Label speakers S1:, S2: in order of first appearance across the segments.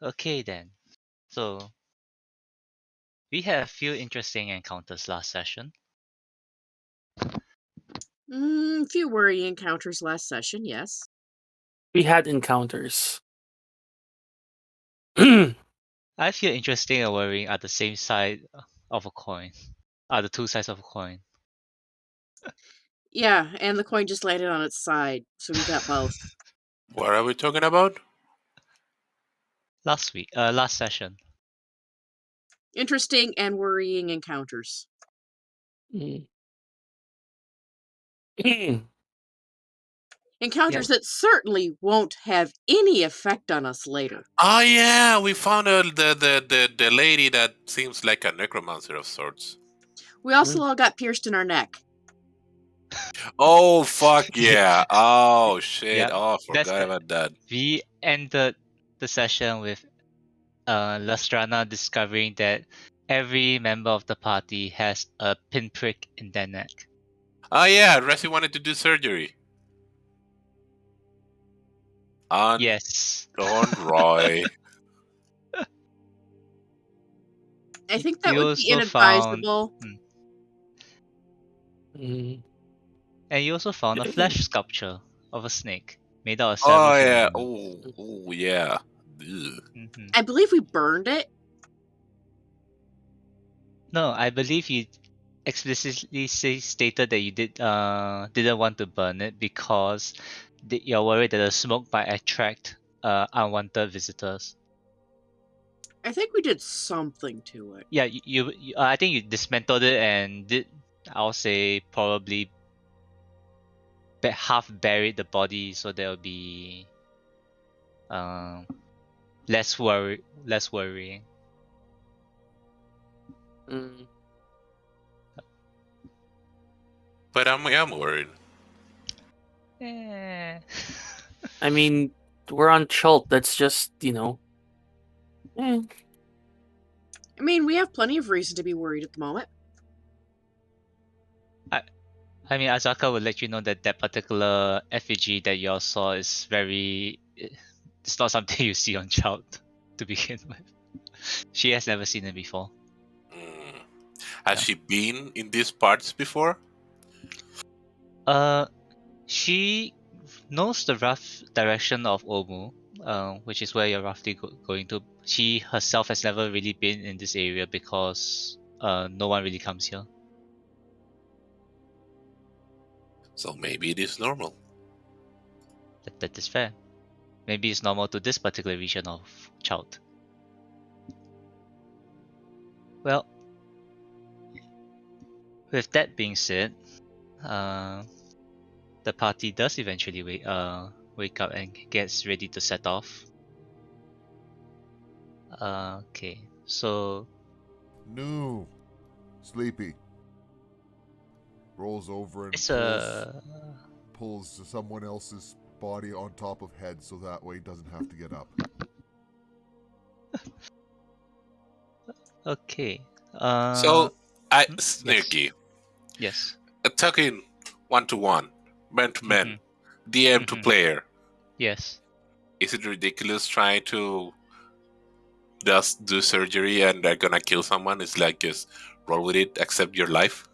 S1: Okay then. So we had a few interesting encounters last session.
S2: Few worrying encounters last session, yes.
S3: We had encounters.
S1: I feel interesting and worrying are the same side of a coin. Are the two sides of a coin.
S2: Yeah, and the coin just landed on its side, so we got both.
S4: What are we talking about?
S1: Last session.
S2: Interesting and worrying encounters.
S3: Mm.
S2: Encounters that certainly won't have any effect on us later.
S4: Oh yeah, we found the lady that seems like a necromancer of sorts.
S2: We also all got pierced in our neck.
S4: Oh fuck yeah! Oh shit!
S1: Yeah,
S4: Oh, I
S1: that's
S4: forgot
S1: it.
S4: about that.
S1: We ended the session with Lastrana discovering that every member of the party has a pinprick in their neck.
S4: Oh yeah, Resi wanted to do surgery. On
S1: Yes.
S4: on Roy.
S2: I think that
S1: You
S2: would be
S1: also found,
S2: inadvisable.
S3: Mm.
S1: and you also found a flesh sculpture of a snake made out of
S4: Oh
S1: several
S4: yeah.
S1: human bones.
S4: Oh yeah. Ugh.
S1: Mhm.
S2: I believe we burned it.
S1: No, I believe you explicitly stated that you didn't want to burn it because you're worried that the smoke might attract unwanted visitors.
S2: I think we did something to it.
S1: Yeah, I think you dismantled it and did, I'll say, probably half buried the body so there'll be um less worrying.
S3: Mm.
S4: But I'm worried.
S1: Eh.
S3: I mean, we're on Chult. That's just, eh.
S2: I mean, we have plenty of reason to be worried at the moment.
S1: I mean, Azaka will let you know that that particular effigy that you all saw is very. It's not something you see on Child to begin with. She has never seen it before.
S4: Mm. Has
S1: Yeah.
S4: she been in these parts before?
S1: She knows the rough direction of Omu, which is where you're roughly going to. She herself has never really been in this area because no one really comes here.
S4: So maybe it is normal.
S1: That is fair. Maybe it's normal to this particular region of Child. Well, with that being said, the party does eventually wake up and gets ready to set off. Okay, so
S5: No. Sleepy. Rolls over and
S1: it's
S5: pulls someone else's body on top of head so that way he doesn't have to get up.
S1: okay.
S4: So I
S1: Yes.
S4: Snooky.
S1: Yes.
S4: Talking 1-to-1, man to man, DM to
S1: Mhm.
S4: player.
S1: Yes.
S4: Is it ridiculous trying to just do surgery and they're gonna kill someone? It's like just roll with it, accept your life.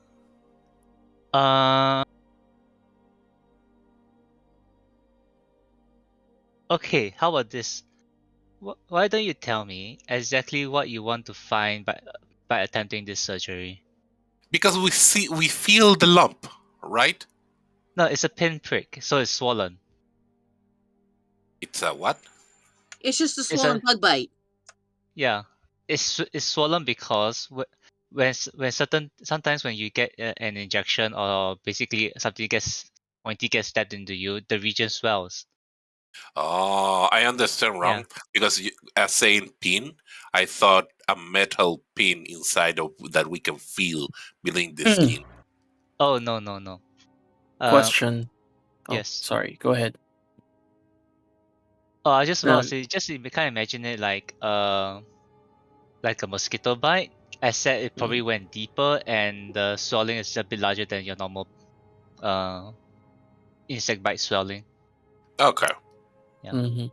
S1: Okay, how about this? Why don't you tell me exactly what you want to find by attempting this surgery?
S4: Because we feel the lump, right?
S1: No, it's a pinprick, so it's swollen.
S4: It's a what?
S2: It's just a
S1: It's
S2: swollen bug bite.
S1: Yeah, it's swollen because when sometimes when you get an injection or basically something pointy gets stabbed into you, the region swells.
S4: Oh, I understand
S1: Yeah.
S4: wrong because as saying pin, I thought a metal pin inside of that we can feel beneath the skin.
S1: Oh no.
S3: Question. Oh,
S1: Yes.
S3: sorry. Go ahead.
S1: Oh, I just
S3: No.
S1: want to say, just kind of imagine it like a mosquito bite. I said it probably went deeper, and the swelling is a bit larger than your normal uh insect bite swelling.
S4: Okay.
S1: Yeah.
S3: Mm-hmm.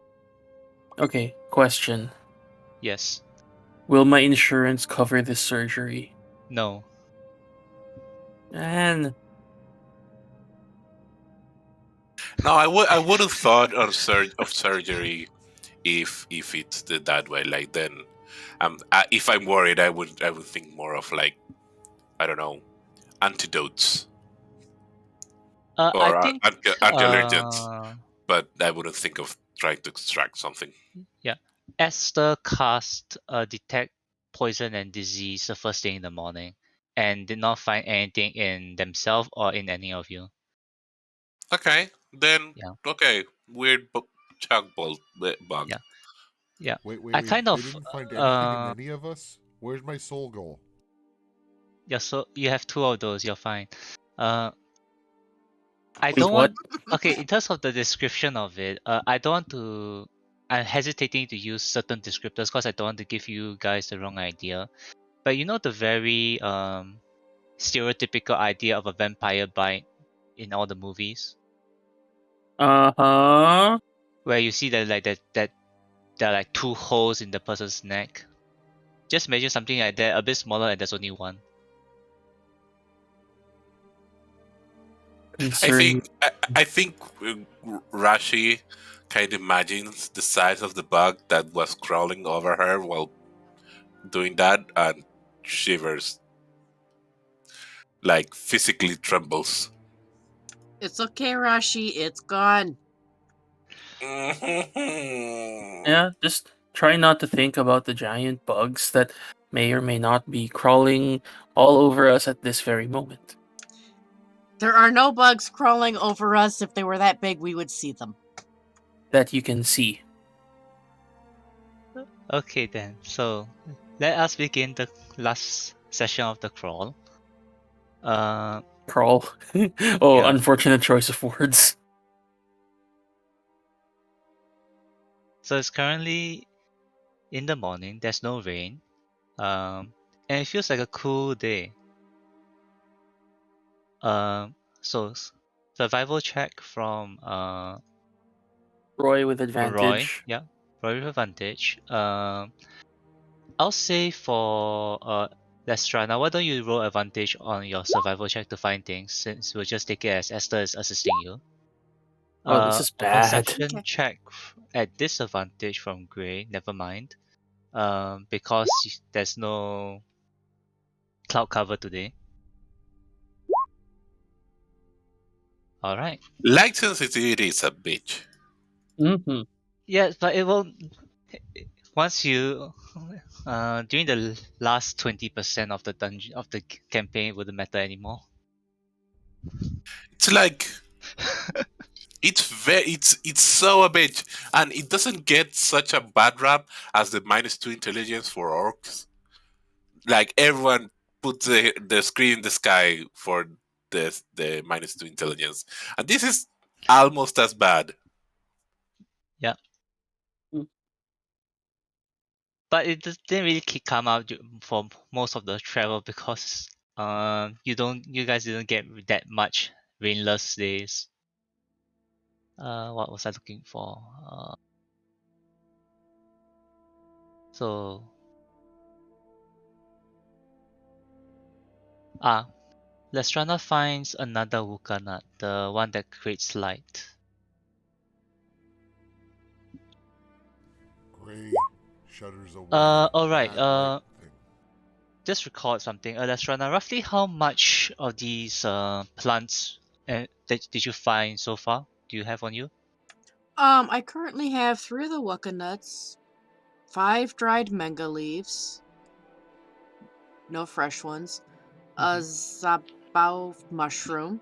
S3: Okay. Question.
S1: Yes.
S3: Will my insurance cover this surgery?
S1: No.
S3: And
S4: No, I would have thought of surgery if it's that way. Like then, if I'm worried, I would think more of like, I don't know, antidotes
S1: I
S4: or
S1: think
S4: anti-allergens, but I wouldn't think of trying to extract something.
S1: yeah. Esther cast detect poison and disease the first thing in the morning, and did not find anything in themselves or in any of you.
S4: Okay, then
S1: Yeah.
S4: okay, weird chug bug.
S1: Yeah. Yeah.
S5: Wait, wait,
S1: I
S5: wait.
S1: kind
S5: They
S1: of
S5: didn't find anything in any of us? Where's my soul go?
S1: yeah. So you have two of those. You're fine. I
S3: wait,
S1: don't
S3: what?
S1: want. Okay, in terms of the description of it, I don't want to. I'm hesitating to use certain descriptors because I don't want to give you guys the wrong idea. But you know the very stereotypical idea of a vampire bite in all the movies,
S3: Uh-huh.
S1: where you see that there are like two holes in the person's neck. Just imagine something like that, a bit smaller, and there's only one.
S4: I
S3: Concerning.
S4: think I think Rashi kind of imagines the size of the bug that was crawling over her while doing that, and shivers, like physically trembles.
S2: It's okay, Rashi. It's gone.
S3: Yeah, just try not to think about the giant bugs that may or may not be crawling all over us at this very moment.
S2: There are no bugs crawling over us. If they were that big, we would see them.
S3: That you can see.
S1: Okay then. So let us begin the last session of the crawl.
S3: Crawl. Oh,
S1: Yeah.
S3: unfortunate choice of words.
S1: So it's currently in the morning. There's no rain. And it feels like a cool day. So survival check from
S3: Roy with
S1: Roy.
S3: advantage.
S1: Yeah, Roy with advantage. I'll say for Lestrana, why don't you roll advantage on your survival check to find things, since we'll just take it as Esther is assisting you.
S3: Oh, this is bad.
S1: Perception
S2: Okay.
S1: check at disadvantage from Gray. Never mind. Because there's no cloud cover today. All right.
S4: Light sensitivity is a bitch.
S3: Mm-hmm.
S1: Yeah, but it will once you during the last 20% of the dungeon of the campaign, it wouldn't matter anymore.
S4: It's like it's so a bitch, and it doesn't get such a bad rap as the -2 intelligence for orcs. Like everyone puts the screen in the sky for the -2 intelligence, and this is almost as bad.
S1: Yeah,
S3: Mm.
S1: but it didn't really come out for most of the travel because you guys didn't get that much rainless days. What was I looking for? So Lestrana finds another Wukanut, the one that creates light.
S5: Gray shudders away.
S1: Alright.
S5: That light thing.
S1: Just record something. Lestrana, roughly how much of these plants that did you find so far? Do you have on you?
S2: I currently have 3 of the Waka nuts, 5 dried manga leaves, no fresh ones, a zabao mushroom,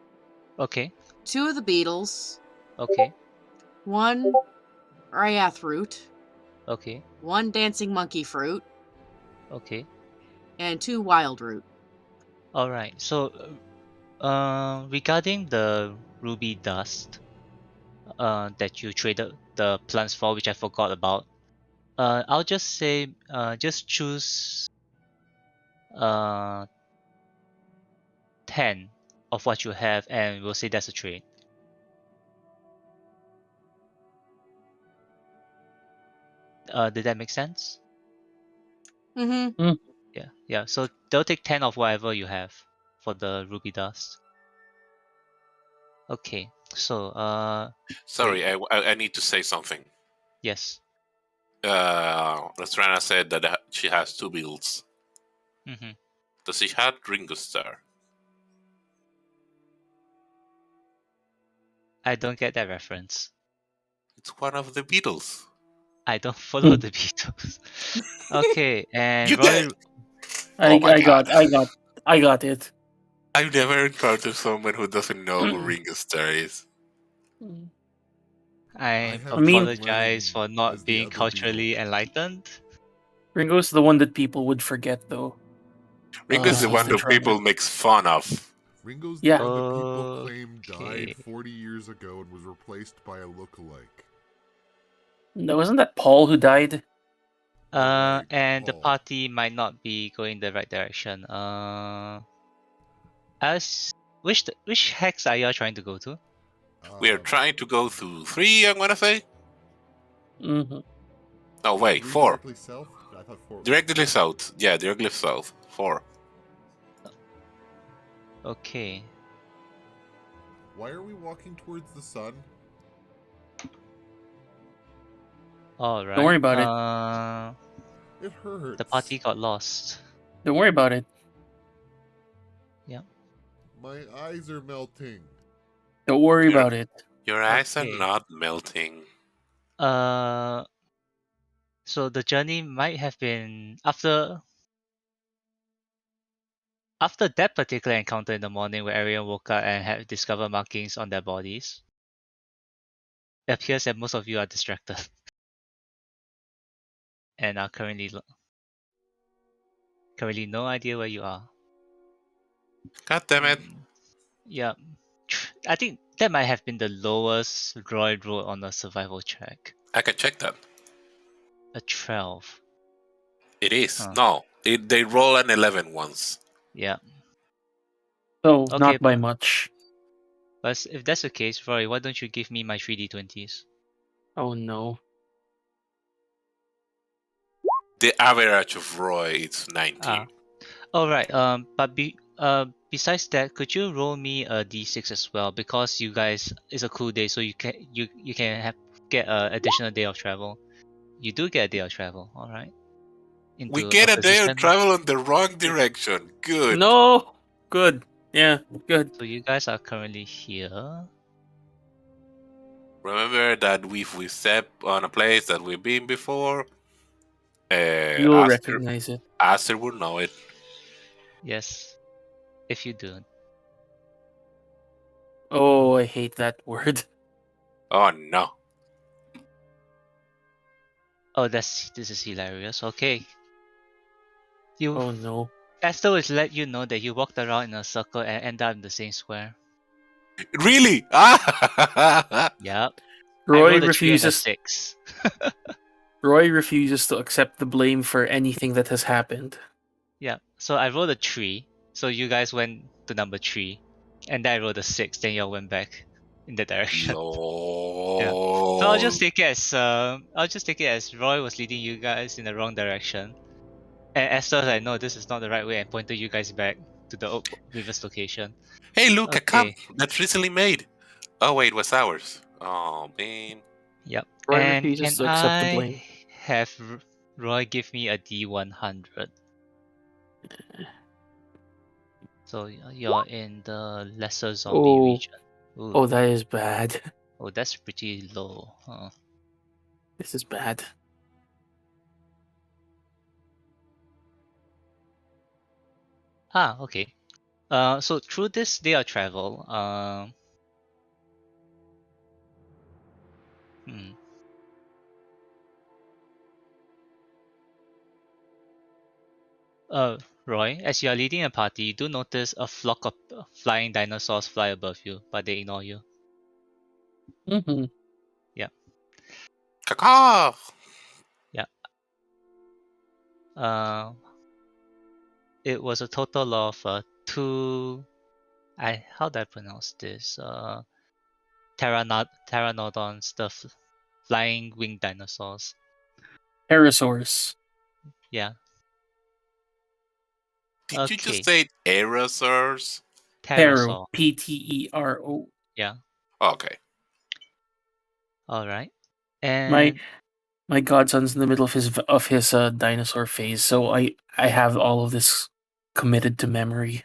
S1: Okay.
S2: 2 of the beetles,
S1: Okay.
S2: 1 ryath root,
S1: Okay.
S2: 1 dancing monkey fruit,
S1: Okay.
S2: and 2 wild root.
S1: Alright. So regarding the ruby dust that you traded the plants for, which I forgot about, I'll just say just choose 10 of what you have, and we'll say that's a trade. Did that make sense?
S2: Mm-hmm.
S1: Yeah. So they'll take 10 of whatever you have for the ruby dust. Okay. So
S4: Sorry,
S1: wait.
S4: I need to say something.
S1: Yes.
S4: Lastrana said that she has 2 builds.
S1: Mm-hmm.
S4: Does she have Ringo Star?
S1: I don't get that reference.
S4: It's one of the Beatles.
S1: I don't follow the Beatles. Okay, and
S4: You
S1: Roy.
S4: did. Oh my god.
S3: I got it.
S4: I've never encountered someone who doesn't know who Ringo Starr is.
S1: I
S5: have
S3: I mean-
S5: trouble
S1: apologize
S5: learning
S1: for
S5: as
S1: not
S5: the
S1: being
S5: other
S1: culturally
S5: Beatles.
S1: enlightened.
S3: Ringo's the one that people would forget, though.
S4: Ringo's
S3: Because
S4: the
S3: he's
S4: one
S3: the
S4: that
S3: drummer.
S4: people makes fun of.
S5: Ringo's the
S3: Yeah.
S5: one that people claim died
S1: Okay.
S5: 40 years ago and was replaced by a look-alike.
S3: No, wasn't that Paul who died?
S5: Right,
S1: And the
S5: Paul.
S1: party might not be going the right direction. As which hex are you all trying to go to?
S4: We are
S5: Um,
S4: trying to go through 3, I'm gonna say.
S3: Mm-hmm.
S4: No, wait,
S5: 3
S4: 4.
S5: directly south? I thought 4 was
S4: Directly south. Yeah, directly south. 4.
S1: Okay.
S5: Why are we walking towards the sun?
S1: All
S3: Don't worry
S1: right.
S3: about it.
S5: It hurts.
S1: The party got lost.
S3: Don't worry about it.
S1: Yep.
S5: My eyes are melting.
S3: Don't worry
S4: Your,
S3: about it.
S4: your eyes are
S1: Okay.
S4: not melting.
S1: So the journey might have been after that particular encounter in the morning where everyone woke up and had discovered markings on their bodies. It appears that most of you are distracted and are currently no idea where you are.
S4: God damn it.
S1: Yeah. I think that might have been the lowest droid roll on the survival check.
S4: I can check that.
S1: A 12.
S4: It is.
S1: Huh.
S4: No, they roll an 11 once.
S1: Yeah.
S3: So,
S1: Okay,
S3: not by much.
S1: but if that's the case, Roy, why don't you give me my 3d20s?
S3: Oh no.
S4: The average of Roy is 19.
S1: Alright, but besides that, could you roll me a d6 as well? Because you guys, it's a cool day, so you can get a additional day of travel. You do get a day of travel, alright?
S4: We
S1: Into a
S4: get a day of
S1: position.
S4: travel in the wrong direction. Good.
S3: No! Good. Yeah, good.
S1: So you guys are currently here.
S4: Remember that if we step on a place that we've been before,
S3: You'll recognize it.
S4: Aster will know it.
S1: Yes. If you do.
S3: Oh, I hate that word.
S4: Oh no.
S1: Oh, this is hilarious. Okay. You
S3: Oh no.
S1: Esther will let you know that you walked around in a circle and end up in the same square.
S4: Really? Ah!
S1: Yep. I
S3: Roy
S1: rolled a 3 and a
S3: refuses
S1: 6.
S3: Roy refuses to accept the blame for anything that has happened.
S1: Yeah. So I rolled a 3. So you guys went to number 3. And then I rolled a 6. Then y'all went back in that direction. Yeah. So
S4: Lol.
S1: I'll just take it as Roy was leading you guys in the wrong direction. And Esther was like, no, this is not the right way, and pointed you guys back to the previous location.
S4: Hey, look, a cup
S1: Okay.
S4: that's recently made. Oh wait, it was ours. Oh man.
S1: Yep.
S3: Roy
S1: And
S3: refuses
S1: can
S3: to accept the blame.
S1: I have Roy give me a D100? So you're in the lesser zombie
S3: Oh,
S1: region. Ooh.
S3: oh, that is bad.
S1: Oh, that's pretty low. Huh.
S3: This is bad.
S1: Okay. So through this day of travel, hmm. Roy, as you are leading a party, you do notice a flock of flying dinosaurs fly above you, but they ignore you.
S3: Mm-hmm.
S1: Yeah.
S4: Caca!
S1: Yeah. It was a total of 2. How do I pronounce this? Pteranodons, the flying winged dinosaurs.
S3: Pterosaurus.
S1: Yeah.
S4: Did you just
S1: Okay.
S4: say aerosaurs?
S3: Pero,
S1: Pterosaur.
S3: Ptero.
S1: Yeah.
S4: Okay.
S1: All right.
S3: My
S1: And
S3: my godson's in the middle of his dinosaur phase, so I have all of this committed to memory.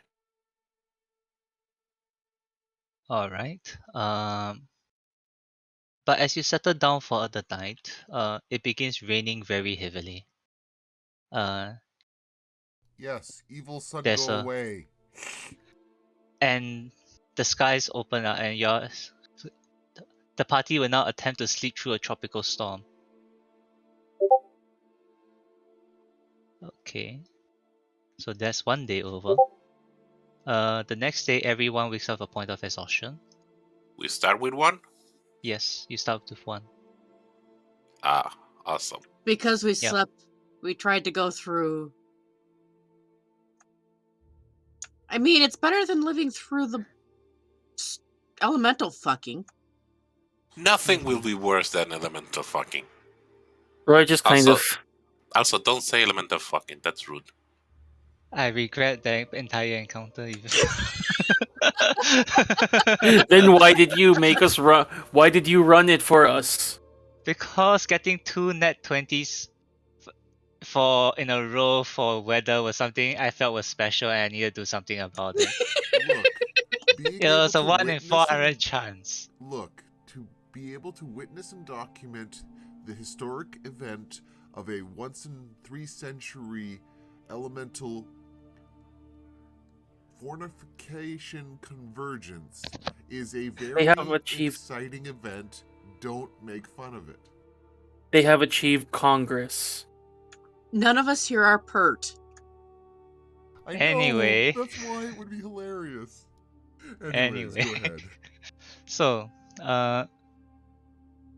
S1: all right. But as you settle down for the night, it begins raining very heavily. Uh,
S5: Yes, evil sun,
S1: there's
S5: go
S1: a
S5: away.
S1: and the skies open up, and the party will now attempt to sleep through a tropical storm. Okay, so that's one day over. The next day, everyone wakes up a point of exhaustion.
S4: We start with one?
S1: Yes, you start with one.
S4: Ah, awesome.
S2: Because we
S1: Yeah.
S2: slept, we tried to go through. I mean, it's better than living through the elemental fucking.
S4: Nothing will be worse than elemental fucking.
S3: Roy just kind
S4: Also,
S3: of
S4: also don't say elemental fucking. That's rude.
S1: I regret the entire encounter. Even.
S3: then why did you make us run? Why did you run it for us?
S1: Because getting 2 net 20s for in a row for weather was something I felt was special and I needed to do something about it.
S5: Look, being
S1: It
S5: able
S1: was a
S5: to
S1: 1 in
S5: witness
S1: 400 chance.
S5: look, to be able to witness and document the historic event of a once in 3 century elemental fornication convergence is a
S3: They have
S5: very
S3: achieved.
S5: exciting event. Don't make fun of it.
S3: They have achieved Congress.
S2: None of us here are pert.
S5: I know,
S1: Anyway.
S5: that's why it would be hilarious. Anyways,
S1: Anyway.
S5: go ahead.
S1: So,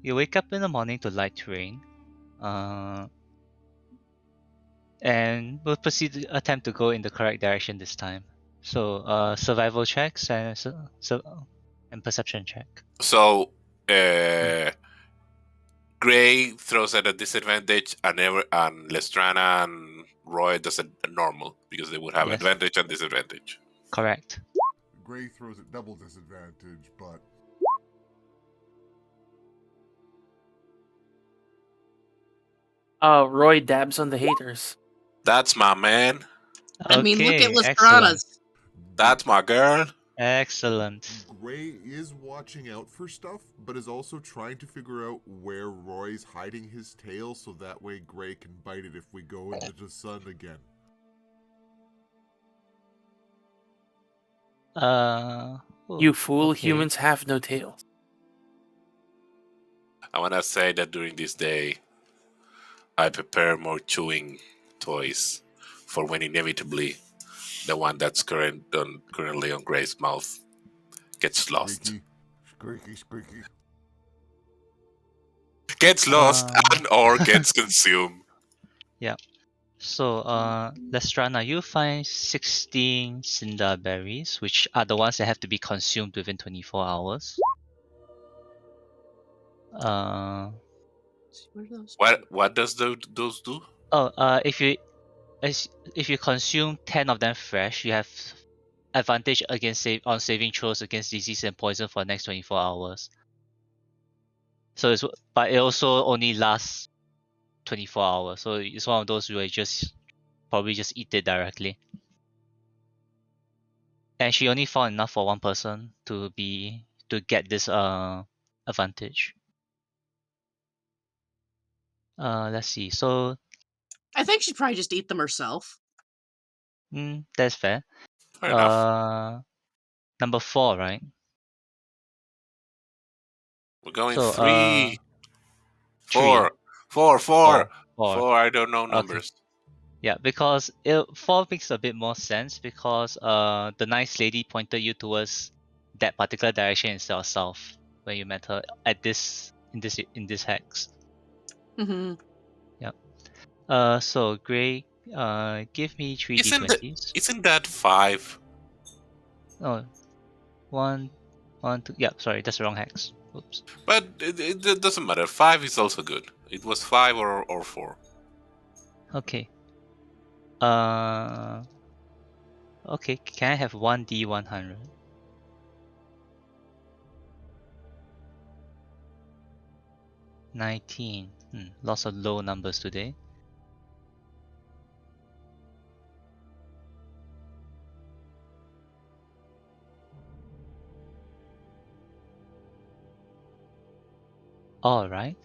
S1: you wake up in the morning to light terrain. And we'll proceed to attempt to go in the correct direction this time. So, survival checks and perception check.
S4: So, Gray throws at a disadvantage, and Lestrana and Roy does a normal because they would have
S1: Yes.
S4: advantage and disadvantage.
S1: Correct.
S5: Gray throws at double disadvantage, but
S3: Roy dabs on the haters.
S4: That's my man.
S2: I mean, look at
S1: Okay, excellent.
S2: Lestrana's.
S4: That's my girl.
S1: Excellent.
S5: Gray is watching out for stuff, but is also trying to figure out where Roy's hiding his tail so that way Gray can bite it if we go into the sun again.
S3: You fool!
S1: Okay.
S3: Humans have no tails.
S4: I want to say that during this day, I prepare more chewing toys for when inevitably the one that's currently on Gray's mouth gets lost.
S5: Squeaky, squeaky, squeaky.
S4: Gets lost and or gets consumed.
S1: Yeah. So, Lestrana, you find 16 cinder berries, which are the ones that have to be consumed within 24 hours.
S2: Where do those
S4: What does those do?
S1: If you consume 10 of them fresh, you have advantage against saving throws against disease and poison for the next 24 hours. So but it also only lasts 24 hours. So it's one of those where you probably just eat it directly. And she only found enough for one person to get this advantage. Let's see. So
S2: I think she'd probably just eat them herself.
S1: that's fair.
S4: Fair enough.
S1: Number 4, right?
S4: We're going
S1: So
S4: 3,
S1: 3.
S4: 4.
S1: 4.
S4: I don't know
S1: Okay.
S4: numbers.
S1: Yeah, because 4 makes a bit more sense because the nice lady pointed you towards that particular direction instead of south when you met her at in this hex.
S2: Mm-hmm.
S1: Yep. So Gray, give me 3d20s.
S4: Isn't that 5?
S1: Oh, 1, 1, 2. Yeah, sorry, that's the wrong hex. Oops.
S4: But it doesn't matter. 5 is also good. It was 5 or 4.
S1: Okay. Okay, can I have 1D100? $19. Lots of low numbers today. All right.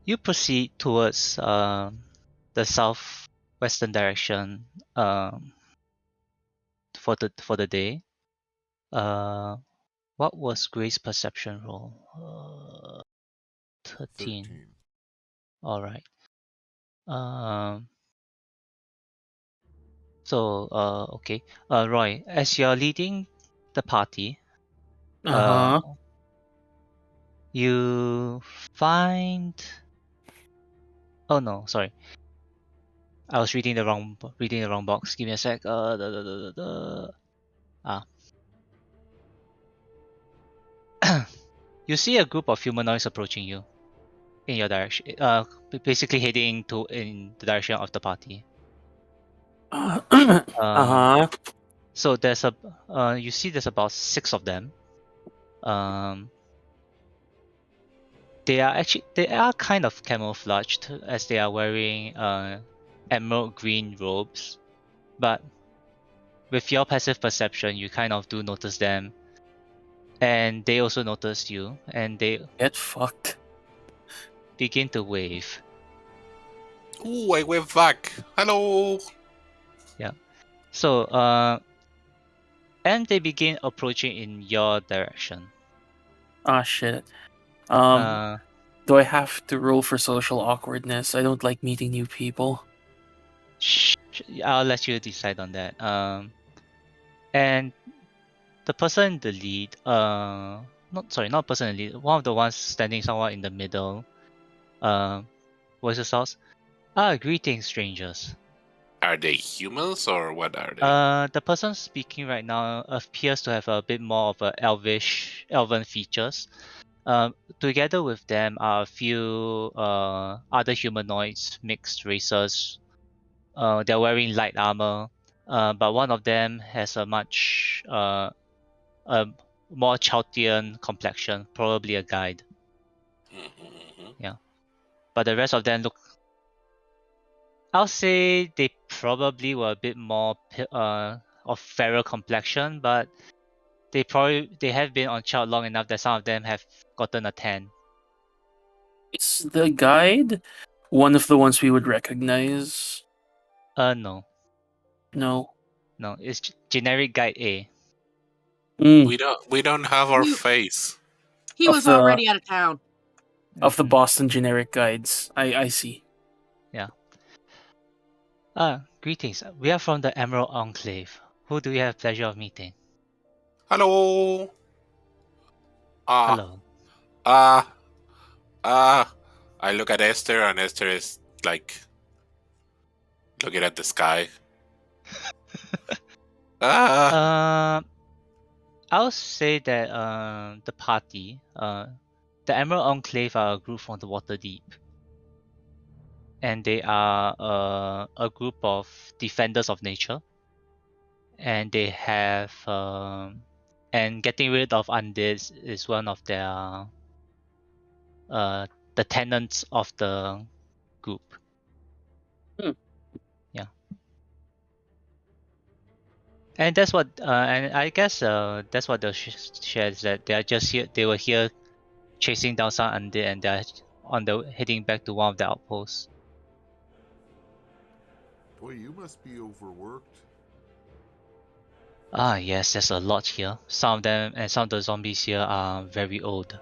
S1: You proceed towards the southwestern direction for the day. What was Grace's perception roll? 13.
S5: 13.
S1: All right. So okay. Roy, as you're leading the party,
S3: Uh-huh.
S1: you find. Oh no, sorry. I was reading the wrong box. Give me a sec. You see a group of humanoids approaching you in your direction. Basically heading in the direction of the party.
S3: Uh-huh.
S1: So there's you see there's about 6 of them. They are kind of camouflaged as they are wearing emerald green robes, but with your passive perception, you kind of do notice them, and they also notice you, and they
S3: Get fucked.
S1: begin to wave.
S4: Ooh, I went back. Hello.
S1: Yeah. So and they begin approaching in your direction.
S3: Ah, shit.
S1: Uh,
S3: Do I have to roll for social awkwardness? I don't like meeting new people.
S1: I'll let you decide on that. And the person in the lead, not person in the lead, one of the ones standing somewhat in the middle, voices out, greetings, strangers.
S4: Are they humans or what are they?
S1: The person speaking right now appears to have a bit more of a elven features. Together with them are a few other humanoids, mixed races. They're wearing light armor, but one of them has a much a more Chaldean complexion, probably a guide.
S4: Mm-hmm.
S1: Yeah, but the rest of them look. I'll say they probably were a bit more of fairer complexion, but they have been on Chald long enough that some of them have gotten a tan.
S3: Is the guide one of the ones we would recognize?
S1: No,
S3: No.
S1: it's generic guide A.
S3: Mm.
S4: We don't have our
S2: He,
S4: face.
S2: he
S3: Of
S2: was
S3: the
S2: already out of town.
S3: of the
S1: Mhm.
S3: Boston generic guides. I see.
S1: Yeah. Greetings. We are from the Emerald Enclave. Who do we have pleasure of meeting?
S4: Hello. Ah,
S1: Hello.
S4: ah, ah. I look at Esther, and Esther is like looking at the sky. Ah,
S1: Uh, I'll say that the party, the Emerald Enclave are a group from the Waterdeep, and they are a group of defenders of nature, and they have and getting rid of undeads is one of their the tenets of the group.
S3: Hmm.
S1: Yeah, and that's what and I guess that's what the shares that they are just here. They were here chasing down some undead, and they're on the heading back to one of the outposts.
S5: Boy, you must be overworked.
S1: Ah, yes, there's a lot here. Some of them and some of the zombies here are very old.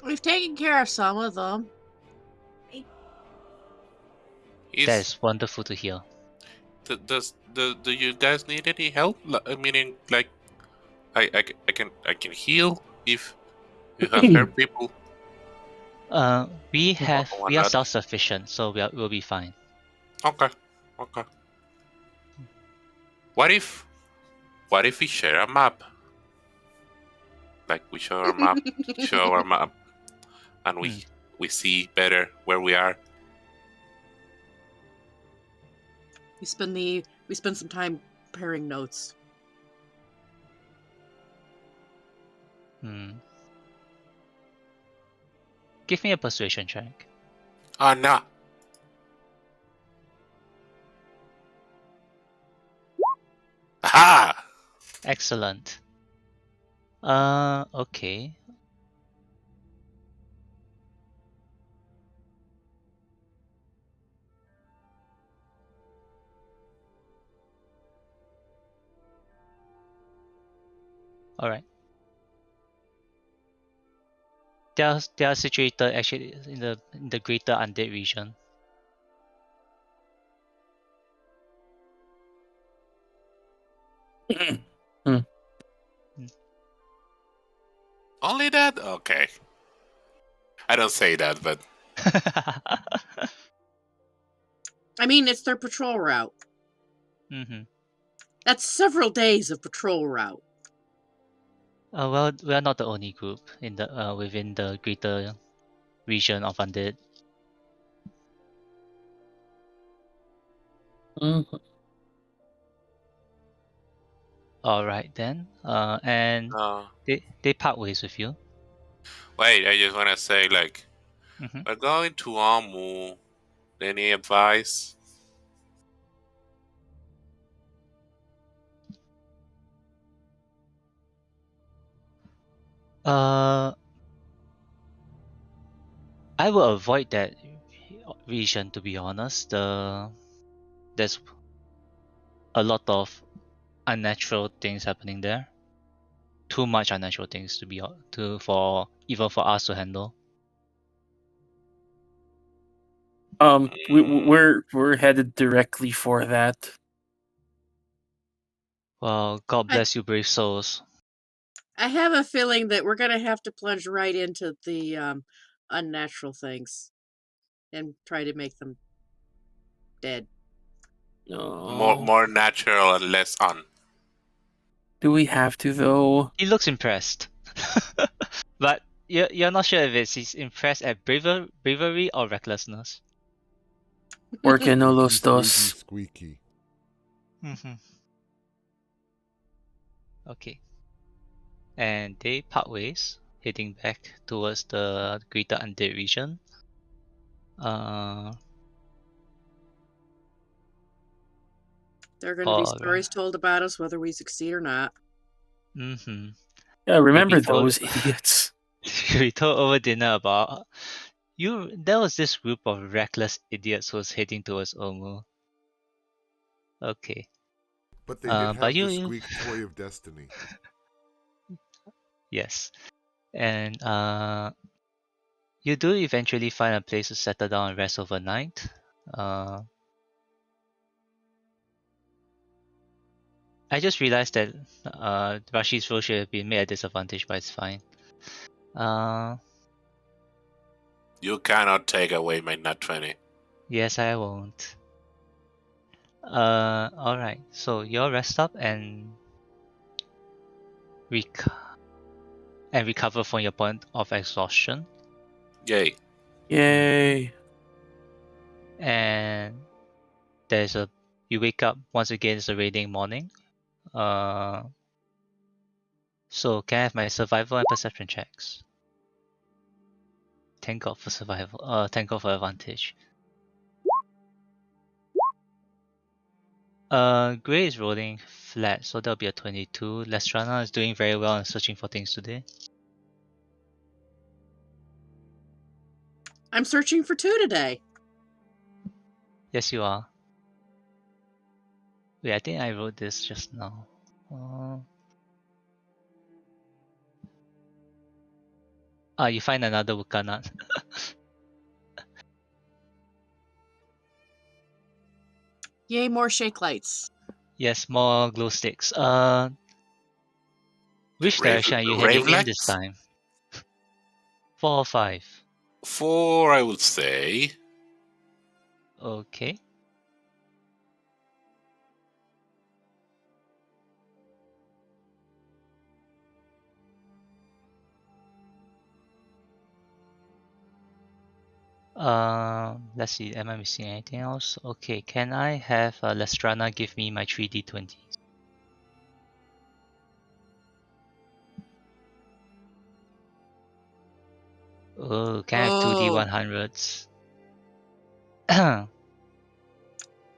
S2: We've taken care of some of them.
S1: That
S4: is
S1: is wonderful to hear.
S4: do you guys need any help? Meaning, like, I can heal if you have hurt people or
S1: We are
S4: whatnot.
S1: self-sufficient, so we'll be fine.
S4: Okay, okay. What if What if we share a map? Like we show our map, and we see better where we are.
S2: We spend some time comparing notes.
S1: Give me a persuasion check.
S4: Oh no. Aha!
S1: Excellent. Okay. All right. They are situated actually in the greater undead region.
S4: Only that? Okay. I don't say that, but
S2: I mean, it's their patrol route. That's several days of patrol route.
S1: Well, we are not the only group in the within the greater region of undead. All right then. And they part ways with you.
S4: wait, I just wanna say like we're going to Amu. Any advice?
S1: I will avoid that region, to be honest. There's a lot of unnatural things happening there. Too much unnatural things to be for even for us to handle.
S3: We're headed directly for that.
S1: Well, God bless you, brave souls.
S2: I have a feeling that we're gonna have to plunge right into the unnatural things and try to make them dead.
S4: More natural and less on.
S3: Do we have to though?
S1: He looks impressed, but you're not sure if he's impressed at bravery or recklessness.
S3: Porque no los
S5: Squeaky,
S3: dos.
S5: squeaky.
S1: Okay. And they part ways, heading back towards the greater undead region.
S2: There are going to be stories told about us whether we succeed or not.
S3: Yeah, remember those idiots.
S1: We told over dinner about you. There was this group of reckless idiots who was heading towards Omu. Okay.
S5: But they did have the squeak toy of destiny.
S1: Yes. And you do eventually find a place to settle down and rest overnight. I just realized that Rashi's roll should have been made a disadvantage, but it's fine.
S4: You cannot take away my nat 20.
S1: Yes, I won't. Alright. So you'll rest up and recover from your point of exhaustion.
S4: Yay.
S3: Yay.
S1: And you wake up once again. It's a raining morning. So can I have my survival and perception checks? Thank God for survival. Thank God for advantage. Gray is rolling flat, so that'll be a 22. Lestrana is doing very well and searching for things today.
S2: I'm searching for 2 today.
S1: Yes, you are. Wait, I think I wrote this just now. You find another Wukanat.
S2: Yay, more shake lights.
S1: Yes, more glow sticks. Which direction are you heading in this time? 4 or 5?
S4: 4, I would say.
S1: Okay. Let's see. Am I missing anything else? Okay, can I have Lestrana give me my 3D20s? Oh, can I have 2D100s?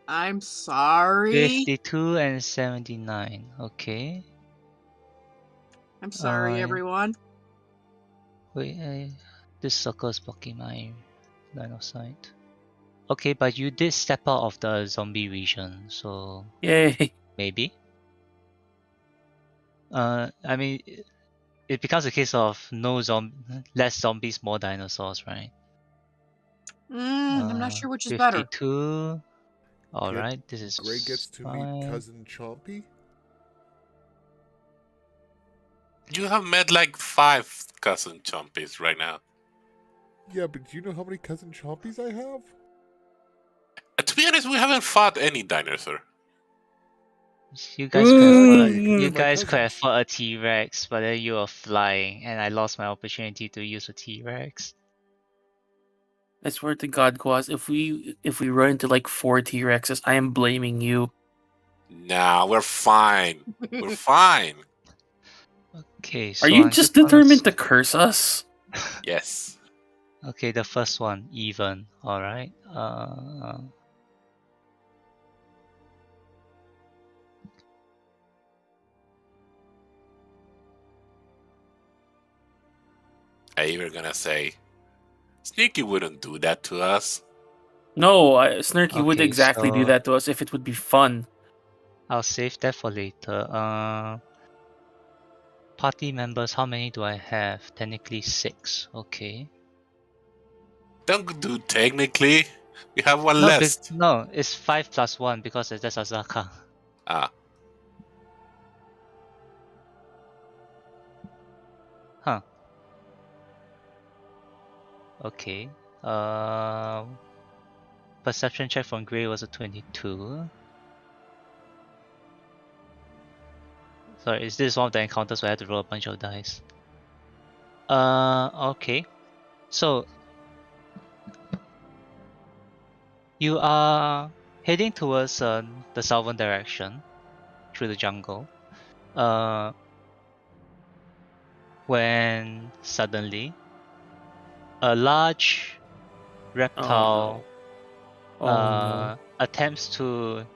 S2: I'm sorry.
S1: 52 and 79. Okay.
S2: I'm sorry, everyone.
S1: Wait, this circle is blocking my line of sight. Okay, but you did step out of the zombie region, so
S3: Yay.
S1: maybe. I mean, it becomes a case of less zombies, more dinosaurs, right?
S2: I'm not sure which is better.
S1: 52. All right, this is
S5: Gray gets to meet
S1: fine.
S5: Cousin Chompy.
S4: You have met like 5 cousin chompies right now.
S5: Yeah, but do you know how many Cousin Chompies I have?
S4: To be honest, we haven't fought any dinosaur.
S1: You guys could have fought.
S5: Exactly, 'cause
S1: You
S5: they're my
S1: guys could have
S5: cousins.
S1: fought a T-Rex, but then you were flying, and I lost my opportunity to use a T-Rex.
S3: I swear to God, Quaz, if we run into like 4 T-Rexes, I am blaming you.
S4: Nah, we're fine. We're fine.
S1: Okay, so
S3: Are you
S1: I'm
S3: just
S1: gonna
S3: determined to curse us?
S4: Yes.
S1: Okay, the first one, even. All right.
S4: I even gonna say, Sneaky wouldn't do that to us.
S3: No, Snarky would
S1: Okay,
S3: exactly do
S1: so
S3: that to us if it would be fun.
S1: I'll save that for later. Party members, how many do I have? Technically 6. Okay.
S4: Don't do technically. We have one
S1: No,
S4: less.
S1: no, it's 5 plus 1 because that's Azaka.
S4: Ah,
S1: Huh. Okay. Perception check from Gray was a 22. Sorry, is this one of the encounters where I had to roll a bunch of dice? Okay. So you are heading towards the southern direction through the jungle. When suddenly a large
S3: Oh
S1: reptile
S3: no. Oh no.
S1: attempts to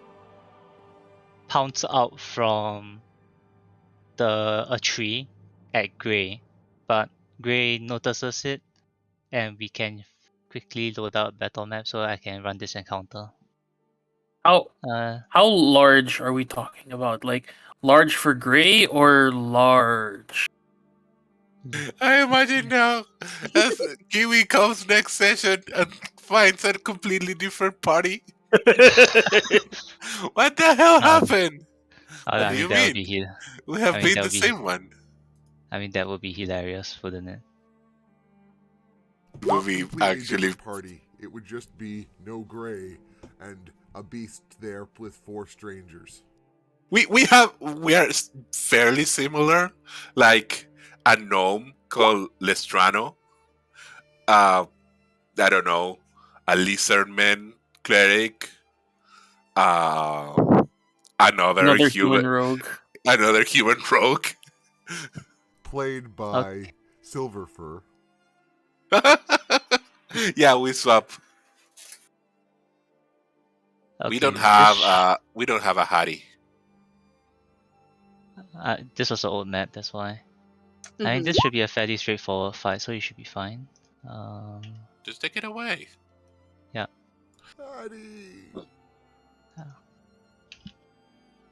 S1: pounce out from a tree at Gray, but Gray notices it, and we can quickly load out battle map so I can run this encounter.
S3: How
S1: Uh,
S3: how large are we talking about? Like large for Gray or large?
S4: I imagine now as Kiwi comes next session and finds a completely different party. What the hell
S1: uh,
S4: happened? What
S1: I
S4: do
S1: mean
S4: you
S1: that would
S4: mean?
S1: be
S4: We have been the same one.
S1: that would be hilarious, wouldn't it?
S4: Will we
S5: Completely
S4: actually?
S5: different party. It would just be no Gray and a beast there with 4 strangers.
S4: We are fairly similar. Like a gnome called Lestrano. I don't know, a lizardman cleric. Uh, another
S3: Another
S4: human,
S3: human rogue.
S4: another human rogue.
S5: Played by Silverfur.
S4: Yeah, we swap. We don't
S1: Okay,
S4: have a Hattie.
S1: this was an old map, that's why. I mean,
S2: Mhm.
S1: this should be a fairly straightforward fight, so you should be fine.
S4: Just take it away.
S5: Daddy!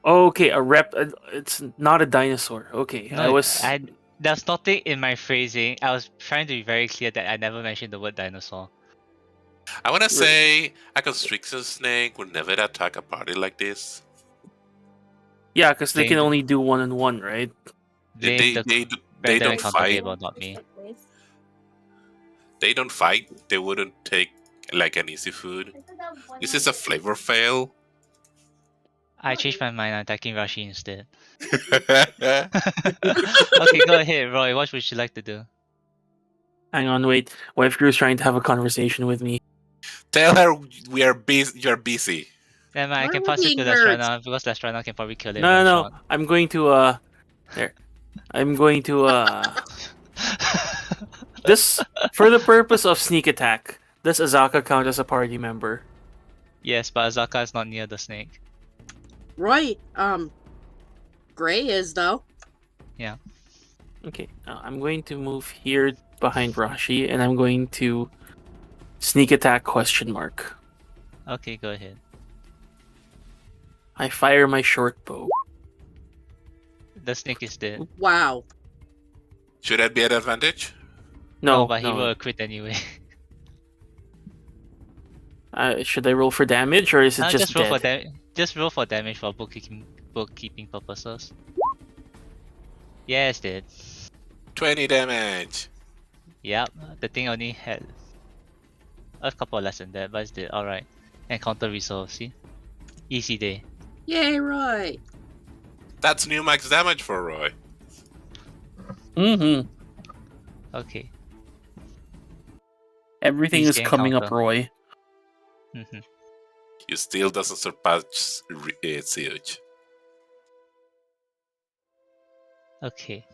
S3: Okay, a rep. It's not a dinosaur. Okay, I
S1: No,
S3: was.
S1: there's nothing in my phrasing. I was trying to be very clear that I never mentioned the word dinosaur.
S4: I wanna say a constriction snake would never attack a party like this.
S3: Yeah, because they can
S1: Blame,
S3: only do 1-on-1, right?
S1: blame the
S4: They
S1: random
S4: don't
S1: encounter
S4: fight.
S1: table, not me.
S4: They don't fight. They wouldn't take like an easy food. This is a flavor fail.
S1: I changed my mind. I'm attacking Rashi instead. Okay, go ahead, Roy. What would you like to do?
S3: Hang on, wait. Wife Crew's trying to have a conversation with me.
S4: Tell her we are busy. You're busy.
S1: Then I
S2: Why
S1: can
S2: are we
S1: pass it
S2: being
S1: to
S2: nerds?
S1: Lestrana because Lestrana can probably kill it in
S3: No,
S1: one
S3: no, no.
S1: shot.
S3: I'm going to there. I'm going to this for the purpose of sneak attack. Does Azaka count as a party member?
S1: Yes, but Azaka is not near the snake.
S2: Roy, Gray is though.
S1: Yeah.
S3: Okay, I'm going to move here behind Rashi, and I'm going to sneak attack question mark.
S1: Okay, go ahead.
S3: I fire my short bow.
S1: The snake is dead.
S2: Wow.
S4: Should that be an advantage?
S1: No,
S3: No,
S1: but he
S3: no.
S1: will crit anyway.
S3: Should I roll for damage or is it just
S1: just roll for
S3: dead?
S1: Just roll for damage for bookkeeping purposes. Yeah, it's dead.
S4: 20 damage.
S1: Yep, the thing only had a couple less than that, but it's dead. Alright. Encounter resolve, see? Easy day.
S2: Yay, Roy.
S4: That's new max damage for Roy.
S3: Mm-hmm.
S1: Okay.
S3: Everything
S1: Easy
S3: is coming up,
S1: encounter.
S3: Roy.
S1: Mm-hmm.
S4: You still doesn't surpass Siege.
S1: Okay.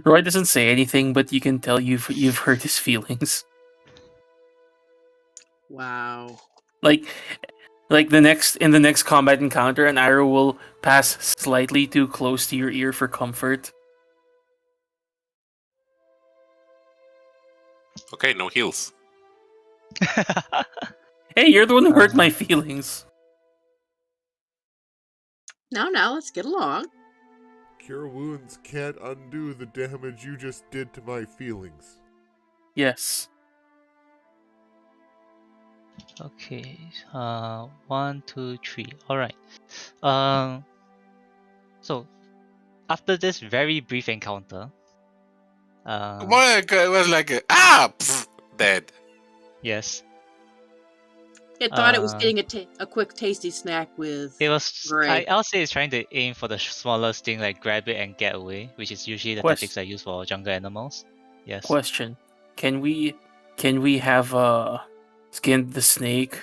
S3: Roy doesn't say anything, but you can tell you've hurt his feelings.
S2: Wow.
S3: Like in the next combat encounter, an arrow will pass slightly too close to your ear for comfort.
S4: Okay, no heals.
S3: Hey, you're the one who hurt my feelings.
S2: Now, let's get along.
S5: Cure wounds can't undo the damage you just did to my feelings.
S3: Yes.
S1: Okay. 1, 2, 3. Alright. So after this very brief encounter,
S4: It was like dead.
S1: yes.
S2: It thought it was getting a quick tasty snack with
S1: It was.
S2: Gray.
S1: I'll say it's trying to aim for the smallest thing, like grab it and get away, which is usually the tactics I use for jungle animals. Yes.
S3: Question: Can we have skinned the snake?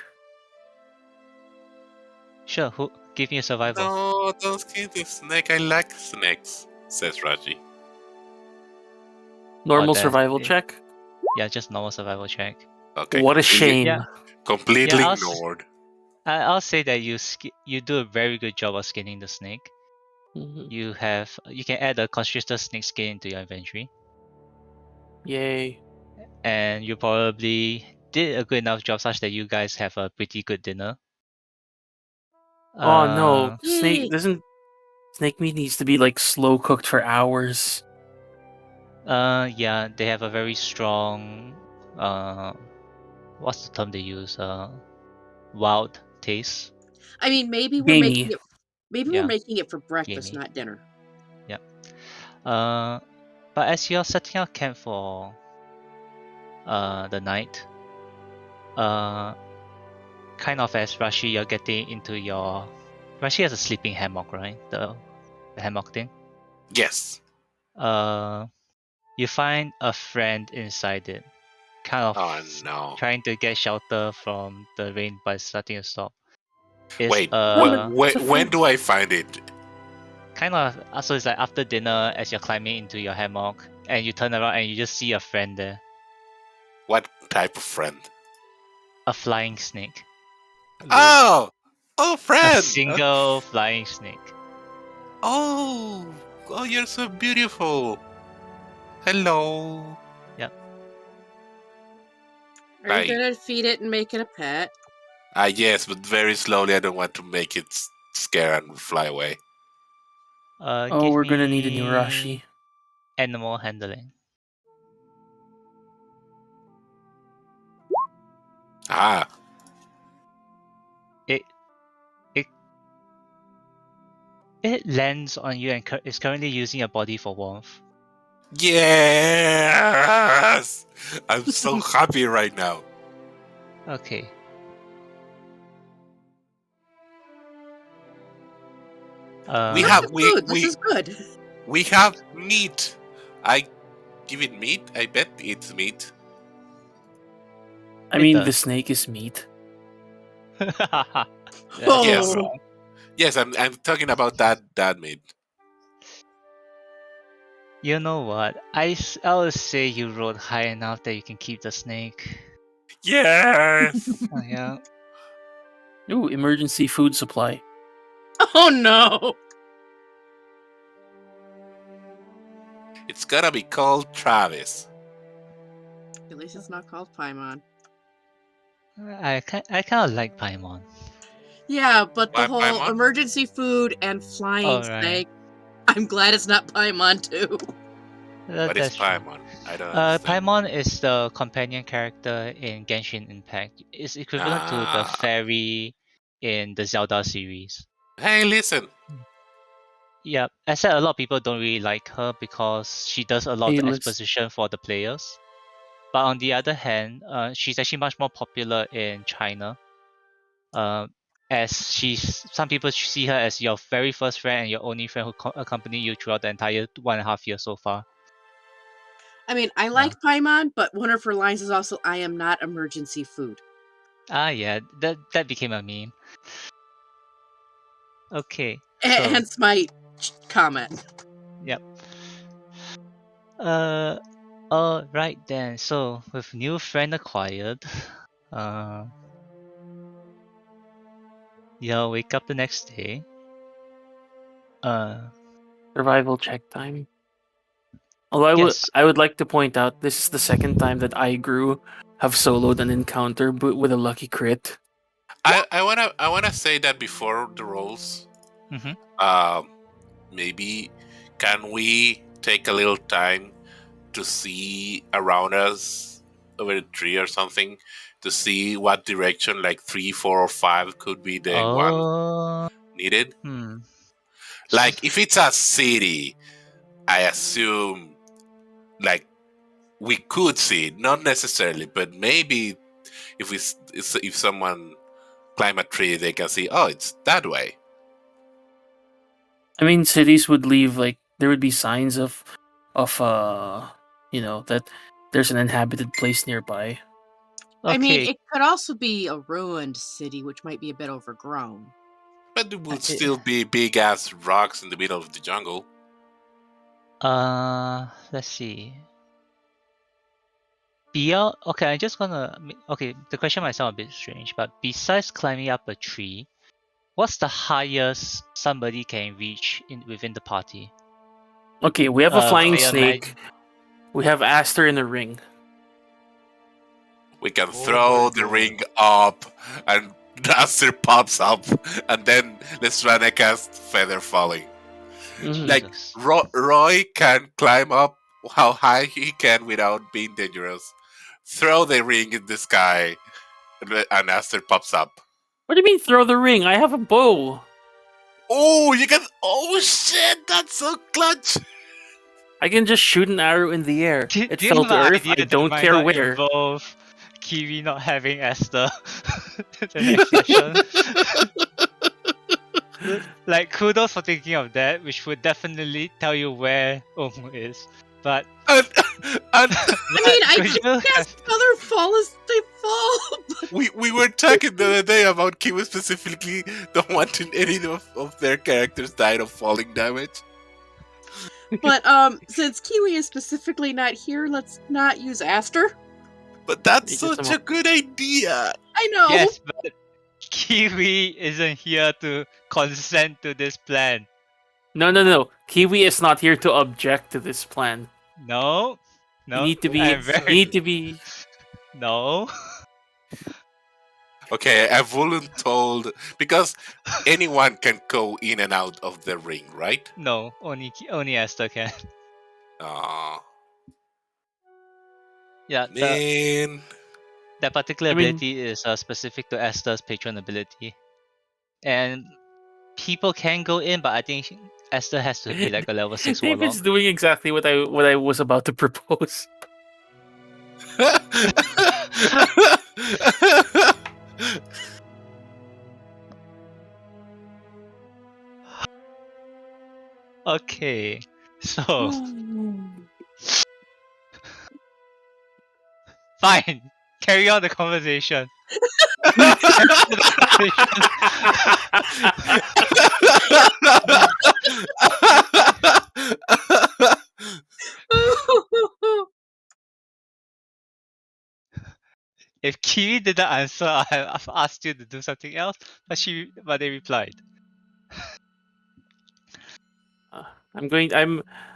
S1: Sure. Who? Give me a survival.
S4: No, don't skin the snake. I like snakes, says Raji.
S3: Normal
S1: that's
S3: survival
S1: it.
S3: check.
S1: Yeah, just normal survival check.
S4: Okay.
S3: What a shame.
S1: Yeah.
S4: Completely
S1: Yeah,
S4: ignored.
S1: I'll say that you do a very good job of skinning the snake.
S3: Mhm.
S1: You can add a constrictor snake skin into your inventory,
S3: Yay.
S1: and you probably did a good enough job such that you guys have a pretty good dinner.
S3: Oh no,
S2: Yay.
S3: snake meat needs to be like slow cooked for hours.
S1: Yeah, they have a very strong what's the term they use? Wild taste.
S2: I mean, maybe we're
S3: Gamey.
S2: making it. Maybe
S1: Yeah.
S2: we're making it for breakfast,
S1: Gamey.
S2: not dinner.
S1: Yeah. But as you're setting up camp for the night, kind of as Rashi, you're getting into your Rashi has a sleeping hammock, right? The hammock thing.
S4: Yes.
S1: You find a friend inside it, kind of
S4: Oh no.
S1: trying to get shelter from the rain by starting to stop. It's
S4: Wait,
S3: it's a
S4: when
S3: friend.
S4: do I find it?
S1: kind of so it's like after dinner as you're climbing into your hammock and you turn around and you just see a friend there,
S4: What type of friend?
S1: a flying snake.
S4: Oh! Oh,
S1: A
S4: friend!
S1: single flying snake.
S4: Oh! Oh, you're so beautiful. Hello.
S2: Are
S4: Bye.
S2: you gonna feed it and make it a pet?
S4: Yes, but very slowly. I don't want to make it scare and fly away.
S3: Oh,
S1: Give
S3: we're
S1: me
S3: gonna need a new Rashi.
S1: animal handling.
S4: Ah,
S1: It it it lands on you and is currently using your body for warmth.
S4: yes! I'm so happy right now.
S1: Okay.
S4: We
S2: Lots
S4: have
S2: of food. This is good.
S4: we have meat. I give it meat. I bet it's meat.
S3: I
S1: It
S3: mean, the
S1: does.
S3: snake is meat.
S1: That's
S4: Yes.
S2: Oh.
S1: wrong.
S4: Yes, I'm talking about that meat.
S1: You know what? I would say you rode high enough that you can keep the snake.
S4: Yes.
S1: Oh, yeah.
S3: Ooh, emergency food supply.
S2: Oh no.
S4: It's gonna be called Travis.
S2: At least it's not called Paimon.
S1: I kind of like Paimon.
S2: Yeah, but the
S4: Why
S2: whole
S4: Paimon?
S2: emergency food and flying
S1: Oh, right.
S2: snake. I'm glad it's not Paimon too.
S4: What is
S1: That's true.
S4: Paimon? I don't understand.
S1: Paimon is the companion character in Genshin Impact. It's equivalent to the
S4: Ah.
S1: fairy in the Zelda series.
S4: Hey, listen.
S1: Yeah, I said a lot of people don't really like her because she does a lot of
S3: Hey,
S1: the
S3: let's.
S1: exposition for the players. But on the other hand, she's actually much more popular in China. As some people see her as your very first friend and your only friend who accompany you throughout the entire 1.5 years so far.
S2: I mean, I
S1: Yeah.
S2: like Paimon, but one of her lines is also, "I am not emergency food."
S1: Yeah, that became a meme. Okay,
S2: Hence my comment.
S1: yep. Alright then. So with new friend acquired, you'll wake up the next day.
S3: Survival check time. Although
S1: Yes.
S3: I would like to point out this is the second time that I grew have soloed an encounter but with a lucky crit.
S4: I wanna say that before the rolls.
S1: Mm-hmm.
S4: Um, maybe can we take a little time to see around us over a tree or something to see what direction, like 3, 4, or 5, could be the one
S1: Oh.
S4: needed?
S1: Hmm.
S4: Like if it's a city, I assume like we could see it, not necessarily, but maybe if someone climb a tree, they can see. Oh, it's that way.
S3: I mean, cities would leave like there would be signs of that there's an inhabited place nearby.
S2: I mean,
S1: Okay.
S2: it could also be a ruined city, which might be a bit overgrown.
S4: But it would
S1: it-
S4: still be big ass rocks in the middle of the jungle.
S1: Let's see. Beyond, okay, I just gonna. Okay, the question might sound a bit strange, but besides climbing up a tree, what's the highest somebody can reach within the party?
S3: Okay, we have a flying
S1: Say
S3: snake. We have Aster in the ring.
S4: We can
S5: Oh
S4: throw
S5: my
S4: the
S5: God.
S4: ring up, and Duster pops up, and then let's run a cast Feather Falling.
S3: Mhm.
S4: Like
S1: Jesus.
S4: Roy can climb up how high he can without being dangerous. Throw the ring in the sky, and Aster pops up.
S3: What do you mean throw the ring? I have a bow.
S4: Oh, you can! Oh shit, that's so clutch!
S3: I can just shoot an arrow in the air.
S1: Do
S3: It
S1: you
S3: fell
S1: have
S3: to
S1: an
S3: earth.
S1: idea
S3: I
S1: that
S3: don't
S1: might
S3: care
S1: not
S3: where.
S1: involve Kiwi not having Esther the next session? Like, kudos for thinking of that, which would definitely tell you where Omu is. But,
S4: And, and
S2: I mean, I
S1: could
S2: could
S1: you
S2: cast Feather Fall as they fall.
S4: we were talking the other day about Kiwi specifically don't wanting any of their characters died of falling damage.
S2: But since Kiwi is specifically not here, let's not use Aster.
S4: But that's
S3: You get
S4: such
S3: some.
S4: a good idea.
S2: I know.
S1: Yes, but Kiwi isn't here to consent to this plan.
S3: No. Kiwi is not here to object to this plan.
S1: No,
S3: You
S1: no,
S3: need to be.
S1: I'm
S3: You
S1: very
S3: need to be.
S1: no.
S4: Okay, I've told because anyone can go in and out of the ring, right?
S1: No, only Esther can.
S4: Aw,
S1: Yeah,
S4: man.
S1: that particular
S3: I mean,
S1: ability is specific to Esther's patron ability, and people can go in, but I think Esther has to be like a level 6
S3: David's
S1: warlock.
S3: doing exactly what I was about to propose.
S1: Okay, so fine. carry on the conversation. Carry on the conversation. If Kiwi didn't answer, I've asked you to do something else, but they replied.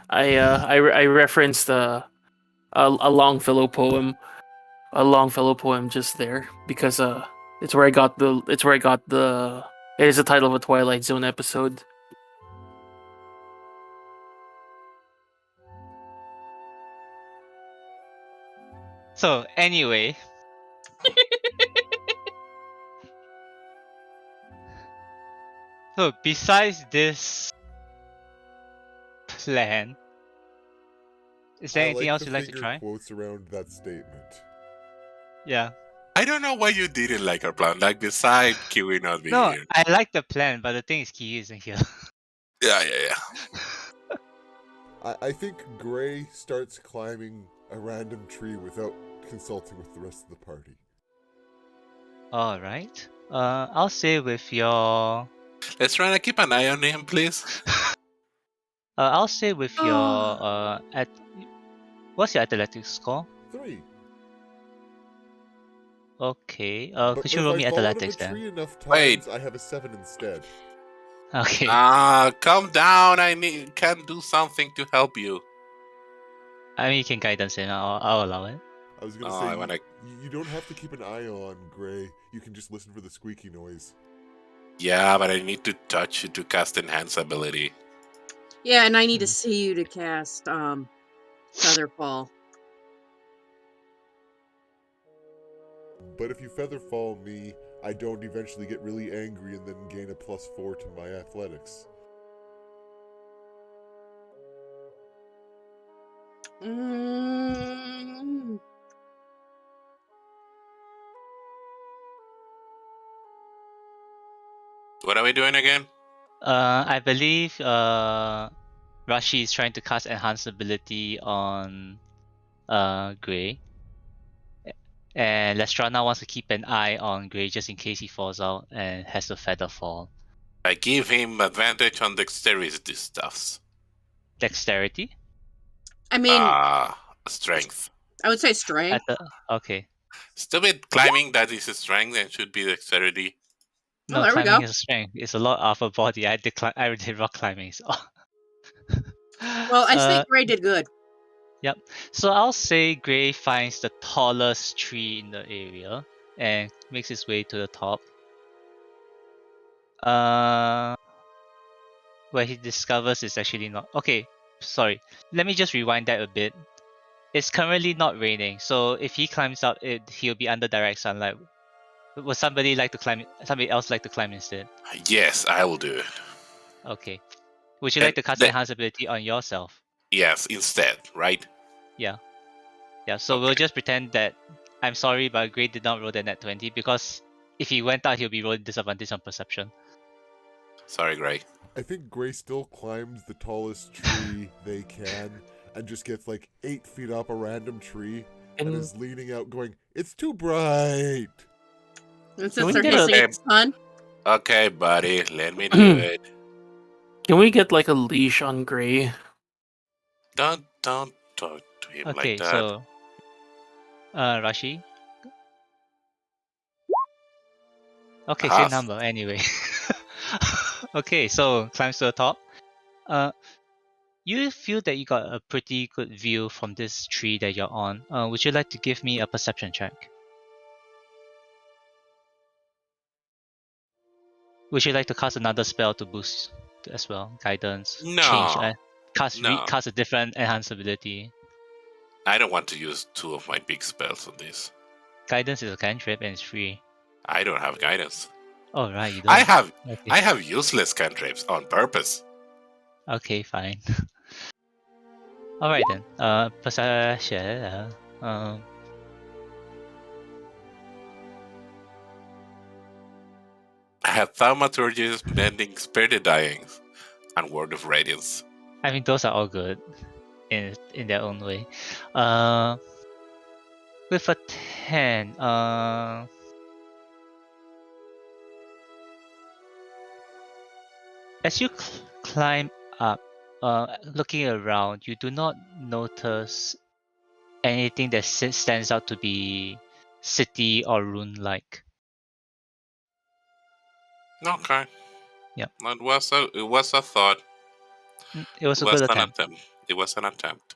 S3: I referenced a Longfellow poem, just there because it's where I got the it is the title of a Twilight Zone episode.
S1: So anyway, so besides this plan, is there
S5: I
S1: anything
S5: like
S1: else
S5: the
S1: you'd like to
S5: finger
S1: try?
S5: quotes around that statement.
S1: Yeah.
S4: I don't know why you didn't like our plan. Like, beside Kiwi not being
S1: No,
S4: here.
S1: I like the plan, but the thing is Kiwi isn't here.
S4: Yeah.
S5: I think Gray starts climbing a random tree without consulting with the rest of the party.
S1: Alright. I'll say with your
S4: Let's try to keep an eye on him, please.
S1: I'll say with your
S2: Oh.
S1: what's your athletics score?
S5: 3.
S1: Okay.
S5: But
S1: Could you
S5: if
S1: roll
S5: I
S1: me
S5: fall out of a
S1: athletics then?
S5: tree enough
S4: Wait.
S5: times, I have a 7 instead.
S1: Okay.
S4: Calm down. Can do something to help you.
S1: I mean you can guidance in, I'll allow it.
S5: I was gonna
S4: Oh,
S5: say,
S4: I wanna.
S5: you don't have to keep an eye on Gray. You can just listen for the squeaky noise.
S4: Yeah, but I need to touch you to cast enhance ability.
S2: Yeah, and I need to see you to cast Featherfall.
S5: But if you feather fall me, I don't eventually get really angry and then gain a +4 to my athletics.
S2: Mm.
S4: What are we doing again?
S1: I believe Rashi is trying to cast enhance ability on Gray. And Lestrana wants to keep an eye on Gray just in case he falls out and has a feather fall.
S4: I give him advantage on dexterity stuffs.
S1: Dexterity?
S2: I mean,
S4: Strength.
S2: I would say strength.
S1: Okay.
S4: Stupid climbing, that is a strength and should be dexterity.
S1: No,
S2: there we
S1: climbing
S2: go.
S1: is a strength. It's a lot of a body. I did rock climbing. So.
S2: Well, I think Gray did good.
S1: Yep. So I'll say Gray finds the tallest tree in the area and makes his way to the top. Where he discovers it's actually not. Okay, sorry. Let me just rewind that a bit. It's currently not raining, so if he climbs up, he'll be under direct sunlight. Would somebody like to climb? Somebody else like to climb instead?
S4: Yes, I will do it.
S1: Okay. Would you
S4: And
S1: like to cast enhance ability on yourself?
S4: yes, instead, right?
S1: Yeah. Yeah. So we'll just pretend that I'm sorry, but Gray did not roll the net 20 because if he went out, he'll be rolling disadvantage on perception.
S4: Sorry, Gray.
S5: I think Gray still climbs the tallest tree they can and just gets like 8 feet up a random tree and is leaning out going, "It's too bright!"
S2: And
S3: Can
S2: since
S3: we
S2: they're
S3: get a-
S2: hissing at the sun.
S4: Okay, buddy, let me do it.
S3: Can we get like a leash on Gray?
S4: Don't talk to him like
S1: Okay,
S4: that.
S1: so Rashi. Okay, same
S4: Pass.
S1: number anyway. Okay, so climbs to the top. You feel that you got a pretty good view from this tree that you're on. Would you like to give me a perception check? Would you like to cast another spell to boost as well? Guidance, change,
S4: No. No.
S1: cast a different enhanced ability.
S4: I don't want to use 2 of my big spells on this.
S1: Guidance is a cantrip and it's free.
S4: I don't have guidance.
S1: Oh right, you don't.
S4: I have
S1: Okay.
S4: I have useless cantrips on purpose.
S1: Okay, fine. Alright then. Perception.
S4: I have thaumaturgies, mending, spirited dying, and word of radiance.
S1: I mean those are all good in their own way. With a 10, as you climb up, looking around, you do not notice anything that stands out to be city or rune-like.
S4: Okay.
S1: Yeah.
S4: It was a thought.
S1: It was
S4: It
S1: a
S4: was
S1: good
S4: an
S1: attempt.
S4: attempt. It was an attempt.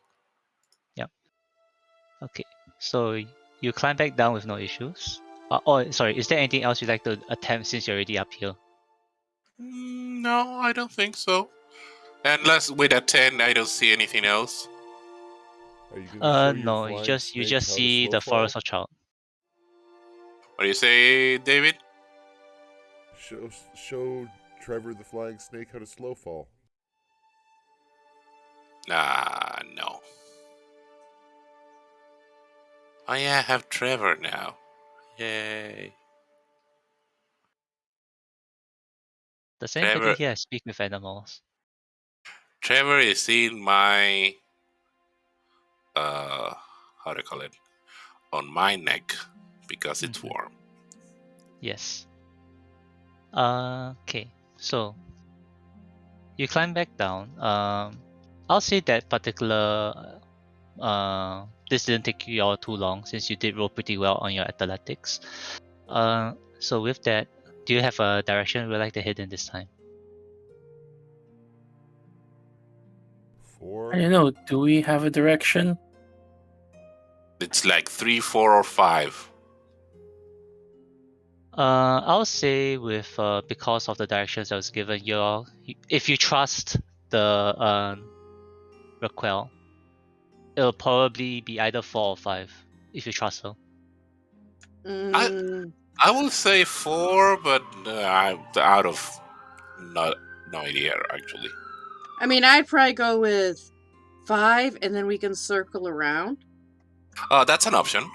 S1: Okay, so you climb back down with no issues. Oh, sorry, is there anything else you'd like to attempt since you're already up here?
S4: No, I don't think so. Unless with a 10, I don't see anything else.
S5: Are you gonna show your
S1: No,
S5: flying
S1: you
S5: snake
S1: just
S5: how to
S1: see
S5: slow
S1: the
S5: fall?
S1: forest of child.
S4: What do you say, David?
S5: Show Trevor the flying snake how to slow fall.
S4: No. Oh yeah, I have Trevor now. Yay.
S1: Does anybody
S4: Trevor
S1: here speak with animals?
S4: Trevor is in my how do you call it? On my neck because it's
S1: Mhm.
S4: warm.
S1: Yes. Okay, so you climb back down. I'll say that particular this didn't take you all too long since you did roll pretty well on your athletics. So with that, do you have a direction we'd like to head in this time?
S3: I
S5: 4.
S3: don't know. Do we have a direction?
S4: It's like 3, 4, or 5.
S1: I'll say with because of the directions I was given, if you trust the Raquel, it'll probably be either 4 or 5 if you trust her.
S2: Mm,
S4: I will say 4, but I'm out of no idea actually.
S2: I mean, I'd probably go with 5, and then we can circle around.
S4: That's an option.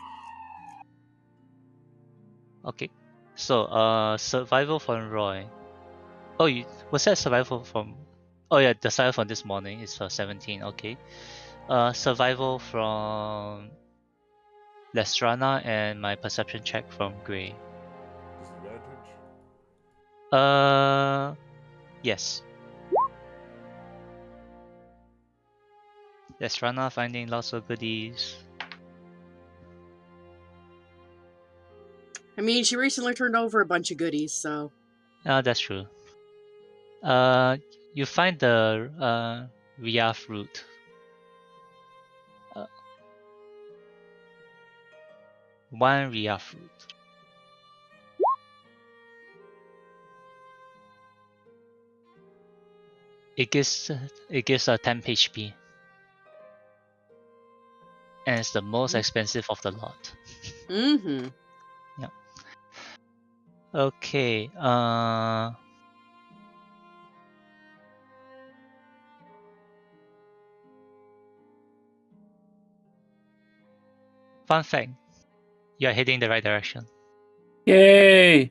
S1: Okay, so survival from Roy. Oh, was that survival from? Oh yeah, the survival from this morning is 17. Okay, survival from Lestrana and my perception check from Gray.
S5: Disadvantage?
S1: Yes. Lestrana finding lots of goodies.
S2: I mean, she recently turned over a bunch of goodies, so.
S1: That's true. You find the Ria fruit. Uh, one Ria fruit. It gives 10 HP, and it's the most expensive of the lot.
S2: Mm-hmm.
S1: Yeah. Okay. Fun fact: you are heading the right direction.
S3: Yay!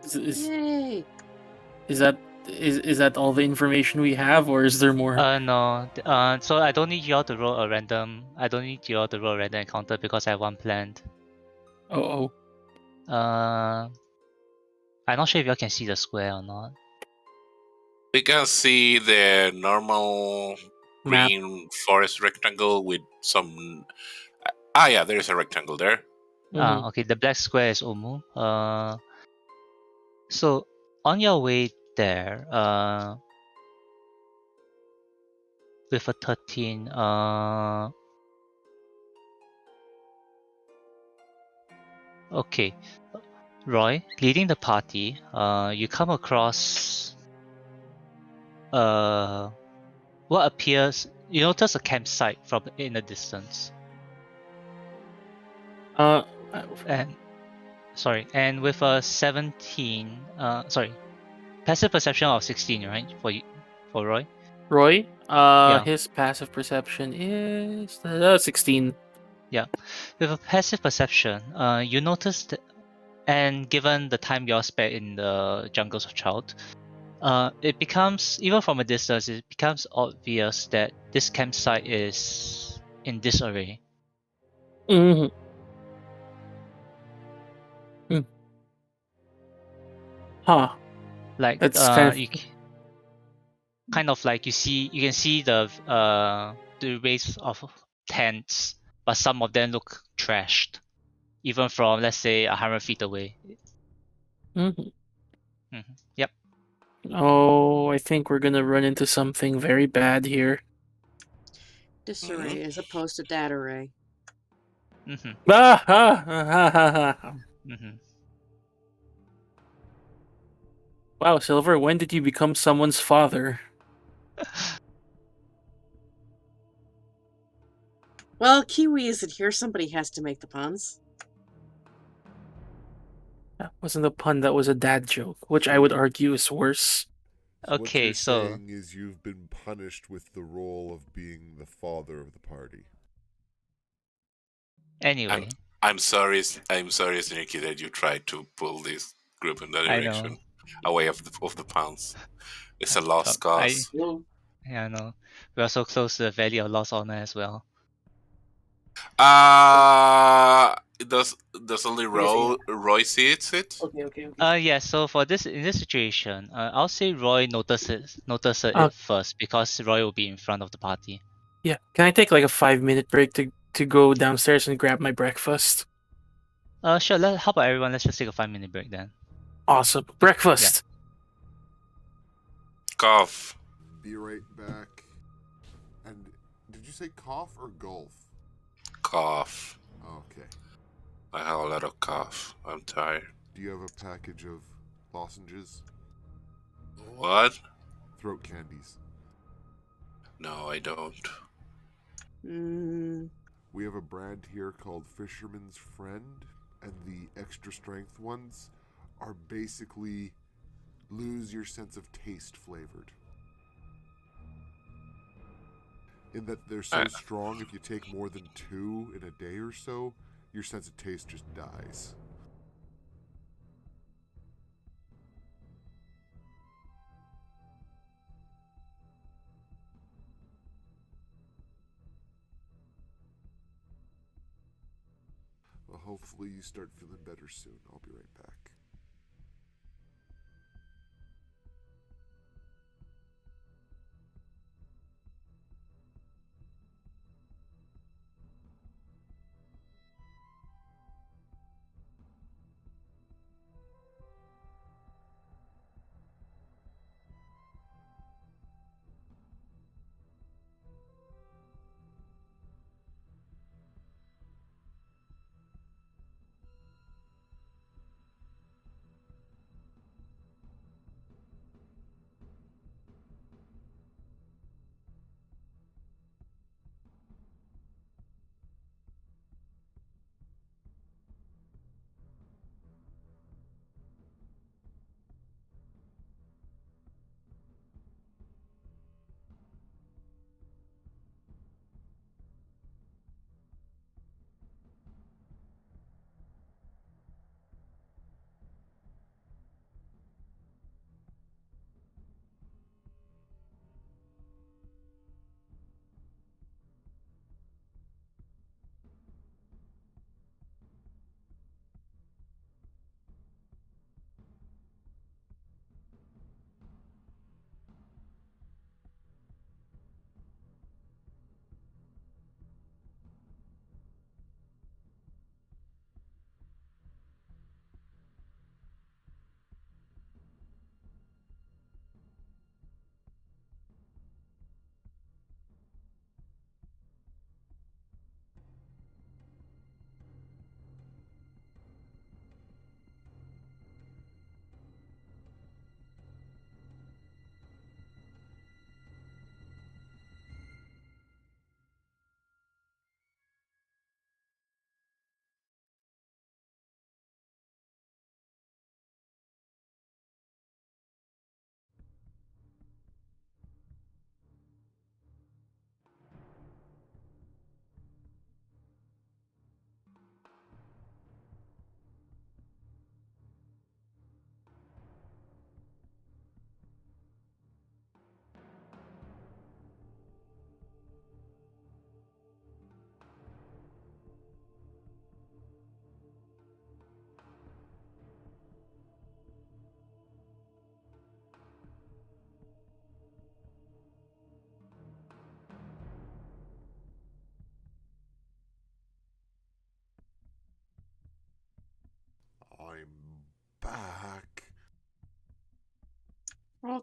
S3: Is,
S2: Yay!
S3: is that is that all the information we have, or is there more?
S1: No. So I don't need y'all to roll a random. I don't need y'all to roll a random encounter because I have one planned.
S3: Oh.
S1: I'm not sure if y'all can see the square or not.
S4: We can see the normal
S3: Map.
S4: green forest rectangle with some. Yeah, there is a rectangle there.
S3: Mhm.
S1: Okay. The black square is Omu. So on your way there, with a 13, okay. Roy, leading the party, you come across what appears. You notice a campsite from in the distance,
S3: Uh,
S1: and and with a 17, passive perception of 16, right? For Roy.
S3: Roy.
S1: Yeah,
S3: His passive perception is 16.
S1: yeah. With a passive perception, you notice that, and given the time you all spent in the jungles of Child, it becomes, even from a distance, it becomes obvious that this campsite is in disarray.
S3: Mm-hmm. Huh.
S1: Like
S3: That's kind of.
S1: kind of like you can see the rays of tents, but some of them look trashed, even from, let's say, 100 feet away.
S3: Mhm.
S1: Yep.
S3: Oh, I think we're gonna run into something very bad here.
S2: Disarray as opposed to data array.
S1: Mm-hmm.
S3: Ah, ah, ah, ah, ah.
S1: Mm-hmm.
S3: Wow, Silver, when did you become someone's father?
S2: Well, Kiwi isn't here. Somebody has to make the puns.
S3: That wasn't a pun, that was a dad joke, which I would argue is worse.
S5: So what
S1: Okay,
S5: you're
S1: so
S5: saying is you've been punished with the role of being the father of the party.
S4: I'm
S1: anyway,
S4: I'm sorry, Sneaky, that you tried to pull this group in that
S1: I know.
S4: direction, away of the pounds. It's a lost cause.
S1: I know. We are so close to the Valley of Lost Honor as well.
S4: Does only Roy see it?
S3: Okay.
S1: Yeah. So for this, in this situation, I'll say Roy notices
S3: Uh,
S1: it first because Roy will be in front of the party.
S3: yeah. Can I take like a 5-minute break to go downstairs and grab my breakfast?
S1: Sure. How about everyone? Let's just take a 5-minute break then.
S3: Awesome.
S1: Yeah.
S3: Breakfast.
S4: Cough.
S5: Be right back. And did you say cough or golf?
S4: Cough.
S5: Okay.
S4: I have a lot of cough. I'm tired.
S5: Do you have a package of lozenges?
S4: What?
S5: Throat candies.
S4: No, I don't.
S5: We have a brand here called Fisherman's Friend, and the extra strength ones are basically lose your sense of taste flavored. In that they're so
S4: I,
S5: strong, if you take more than 2 in a day or so, your sense of taste just dies. Well, hopefully you start feeling better soon. I'll be right back.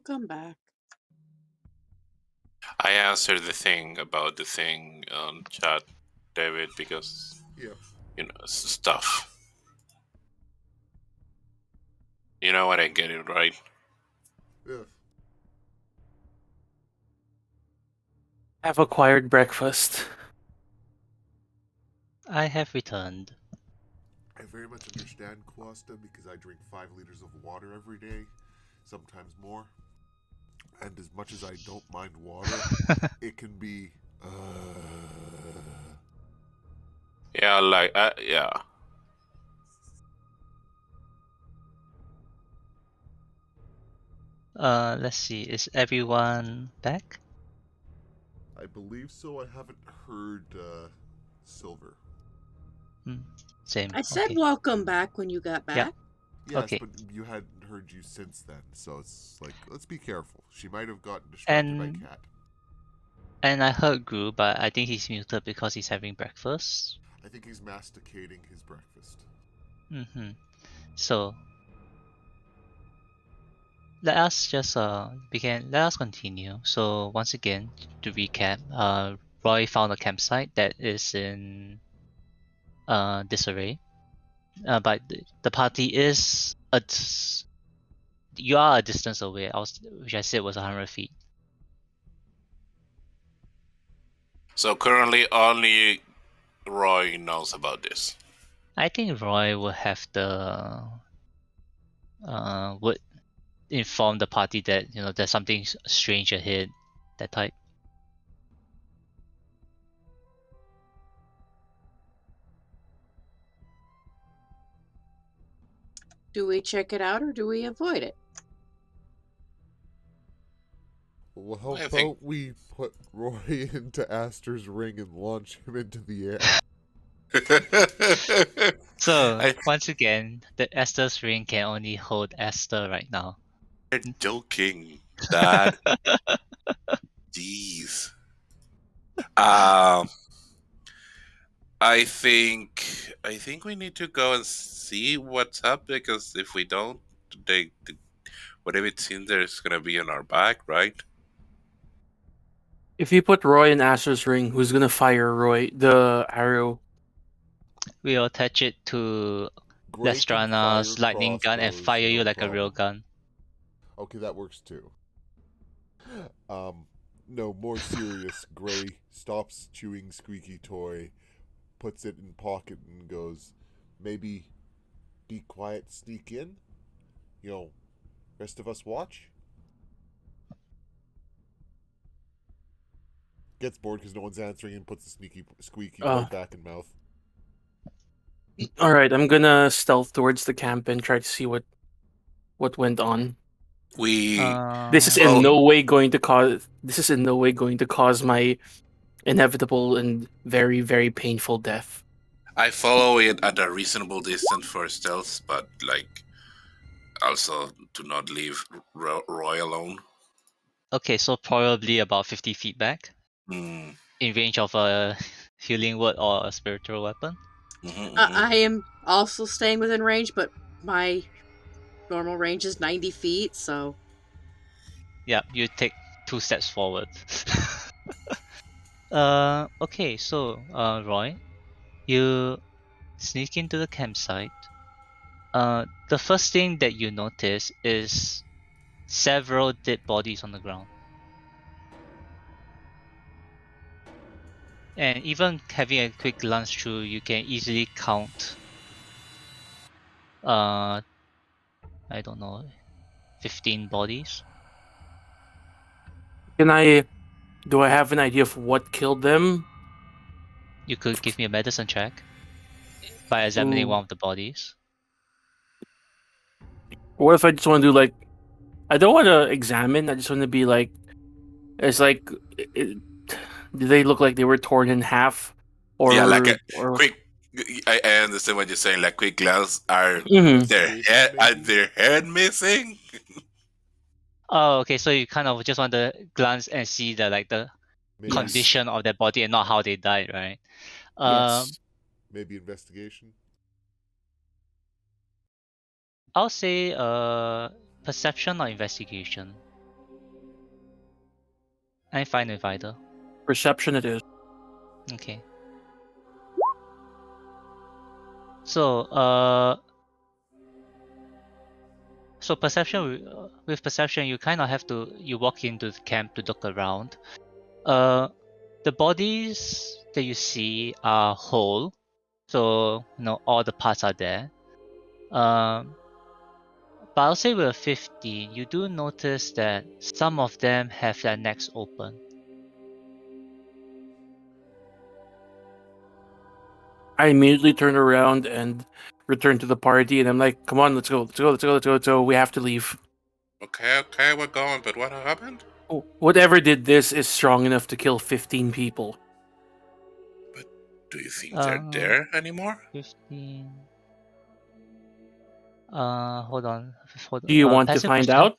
S2: come back.
S4: I answered the thing about the thing on chat, David, because
S5: Yeah.
S4: stuff. You know what? I get it right.
S5: Yes.
S3: Have acquired breakfast.
S1: I have returned.
S5: I very much understand Quasta because I drink 5 liters of water every day, sometimes more. And as much as I don't mind water, it can be.
S4: Yeah, yeah.
S1: Let's see. Is everyone back?
S5: I believe so. I haven't heard Silver.
S1: Same.
S2: I said
S1: Okay.
S2: welcome back when you got
S1: Yeah.
S2: back.
S5: Yes,
S1: Okay.
S5: but you hadn't heard you since then, so it's like, let's be careful. She might have gotten distracted by Cat.
S1: And I heard Gru, but I think he's muted because he's having breakfast.
S5: I think he's masticating his breakfast.
S1: So let us just let us continue. So once again, to recap, Roy found a campsite that is in disarray. But the party is you are a distance away. Which I said was 100 feet.
S4: So currently, only Roy knows about this.
S1: I think Roy will have would inform the party that there's something strange ahead. That type.
S2: Do we check it out or do we avoid it?
S5: Well, how
S4: I
S5: about
S4: think-
S5: we put Roy into Aster's ring and launch him into the air?
S1: So
S4: I
S1: once again, the Esther's ring can only hold Esther right now.
S4: You're joking, Dad. Jeez. Um, I think we need to go and see what's up because if we don't, whatever it's in there is gonna be on our back, right?
S3: If you put Roy in Asher's ring, who's gonna fire Roy the arrow?
S1: We'll attach it to
S5: Gray can fire
S1: Lestrana's lightning gun and
S5: crossbows,
S1: fire you
S5: no
S1: like a real
S5: problem.
S1: gun.
S5: Okay, that works too. No, more serious. Gray stops chewing squeaky toy, puts it in pocket, and goes, maybe be quiet, sneak in? Rest of us watch? Gets bored because no one's answering and puts the squeaky toy back in mouth.
S3: All right, I'm gonna stealth towards the camp and try to see what went on.
S4: We
S3: This is
S4: well,
S3: in no way going to cause. This is in no way going to cause my inevitable and very very painful death.
S4: I follow it at a reasonable distance for stealth, but also to not leave Roy alone.
S1: Okay, so probably about 50 feet back,
S4: Mm.
S1: in range of a healing word or a spiritual weapon.
S2: I am also staying within range, but my normal range is 90 feet, so.
S1: Yeah, you take 2 steps forward. Okay, so Roy, you sneak into the campsite. The first thing that you notice is several dead bodies on the ground. And even having a quick glance through, you can easily count I don't know, 15 bodies.
S3: Do I have an idea of what killed them?
S1: You could give me a medicine check by examining
S3: Ooh.
S1: one of the bodies.
S3: What if I just want to do like? I don't want to examine. I just want to be like. It's like. Do they look like they were torn in half?
S4: Yeah, like a
S3: Or
S4: quick. I understand what you're saying. Like quick glance, are
S5: Investigation, maybe?
S4: their head missing?
S1: Oh, okay. So you kind of just want to glance and see the
S5: Maybe,
S3: Yes.
S1: condition of their body and not how they died, right?
S3: Yes.
S5: maybe investigation?
S1: I'll say perception or investigation. I'm fine with either.
S3: Perception it is.
S1: Okay. So so perception with perception, you kind of have to walk into the camp to look around. The bodies that you see are whole, so all the parts are there. But I'll say with a 15, you do notice that some of them have their necks open.
S3: I immediately turn around and return to the party, and I'm like, "Come on, let's go, let's go, let's go, let's go, let's go. We have to leave.
S4: Okay, we're going, but what happened?
S3: Whatever did this is strong enough to kill 15 people."
S4: But do you think they're there anymore?
S1: 15. Hold on.
S3: Do you want to
S1: Passive
S3: find
S1: perception.
S3: out?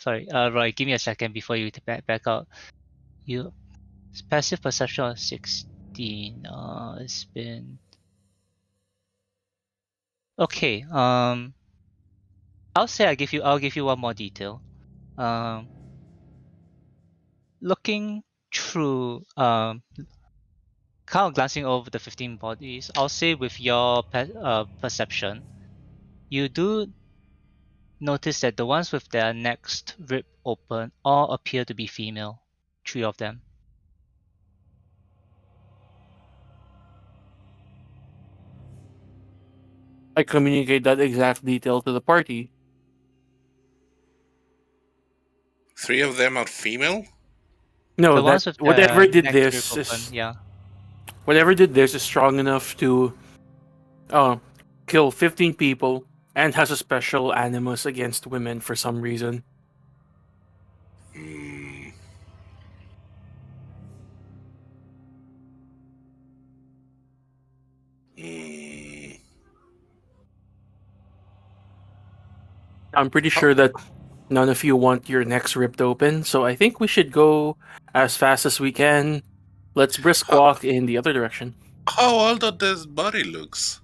S1: Sorry, Roy, give me a second before you back out. You passive perception of 16. It's been okay. I'll say I'll give you one more detail. Looking through kind of glancing over the 15 bodies, I'll say with your perception, you do notice that the ones with their necks ripped open all appear to be female. 3 of them.
S3: I communicate that exact detail to the party.
S4: 3 of them are female?
S3: No,
S1: The
S3: that
S1: ones with
S3: whatever
S1: their
S3: did
S1: necks ripped
S3: this
S1: open,
S3: is
S1: yeah.
S3: whatever did this is strong enough to kill 15 people and has a special animus against women for some reason.
S4: Hmm. Hmm.
S3: I'm pretty sure that none of you want your necks ripped open, so I think we should go as fast as we can. Let's brisk
S4: How,
S3: walk in the other direction.
S4: how old does this body looks?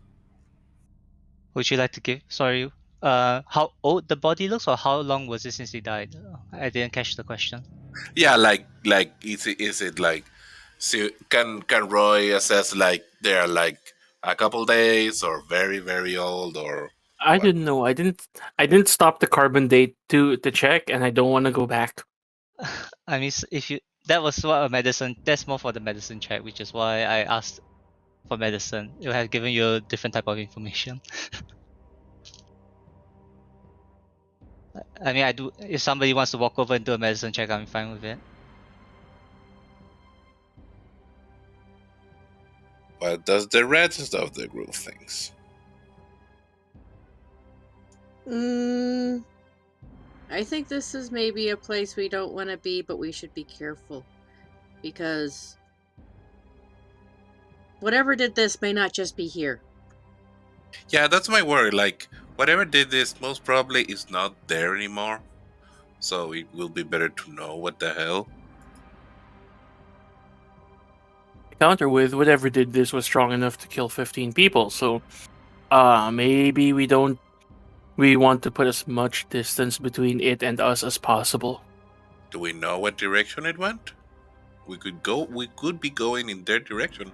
S1: Would you like to give? Sorry. How old the body looks, or how long was it since he died? I didn't catch the question.
S4: Yeah, like is it like, so can Roy assess like they're like a couple days or very very old or
S3: I
S4: what?
S3: didn't know. I didn't stop the carbon date to check, and I don't want to go back.
S1: I mean, if you that was what a medicine. That's more for the medicine check, which is why I asked for medicine. It would have given you a different type of information. I mean, I do. If somebody wants to walk over and do a medicine check, I'm fine with it.
S4: What does the rest of the group thinks?
S2: I think this is maybe a place we don't want to be, but we should be careful. Because whatever did this may not just be here.
S4: Yeah, that's my worry. Like whatever did this most probably is not there anymore. So it will be better to know what the hell.
S3: Counter with whatever did this was strong enough to kill 15 people, so maybe we want to put as much distance between it and us as possible.
S4: Do we know what direction it went? We could be going in their direction.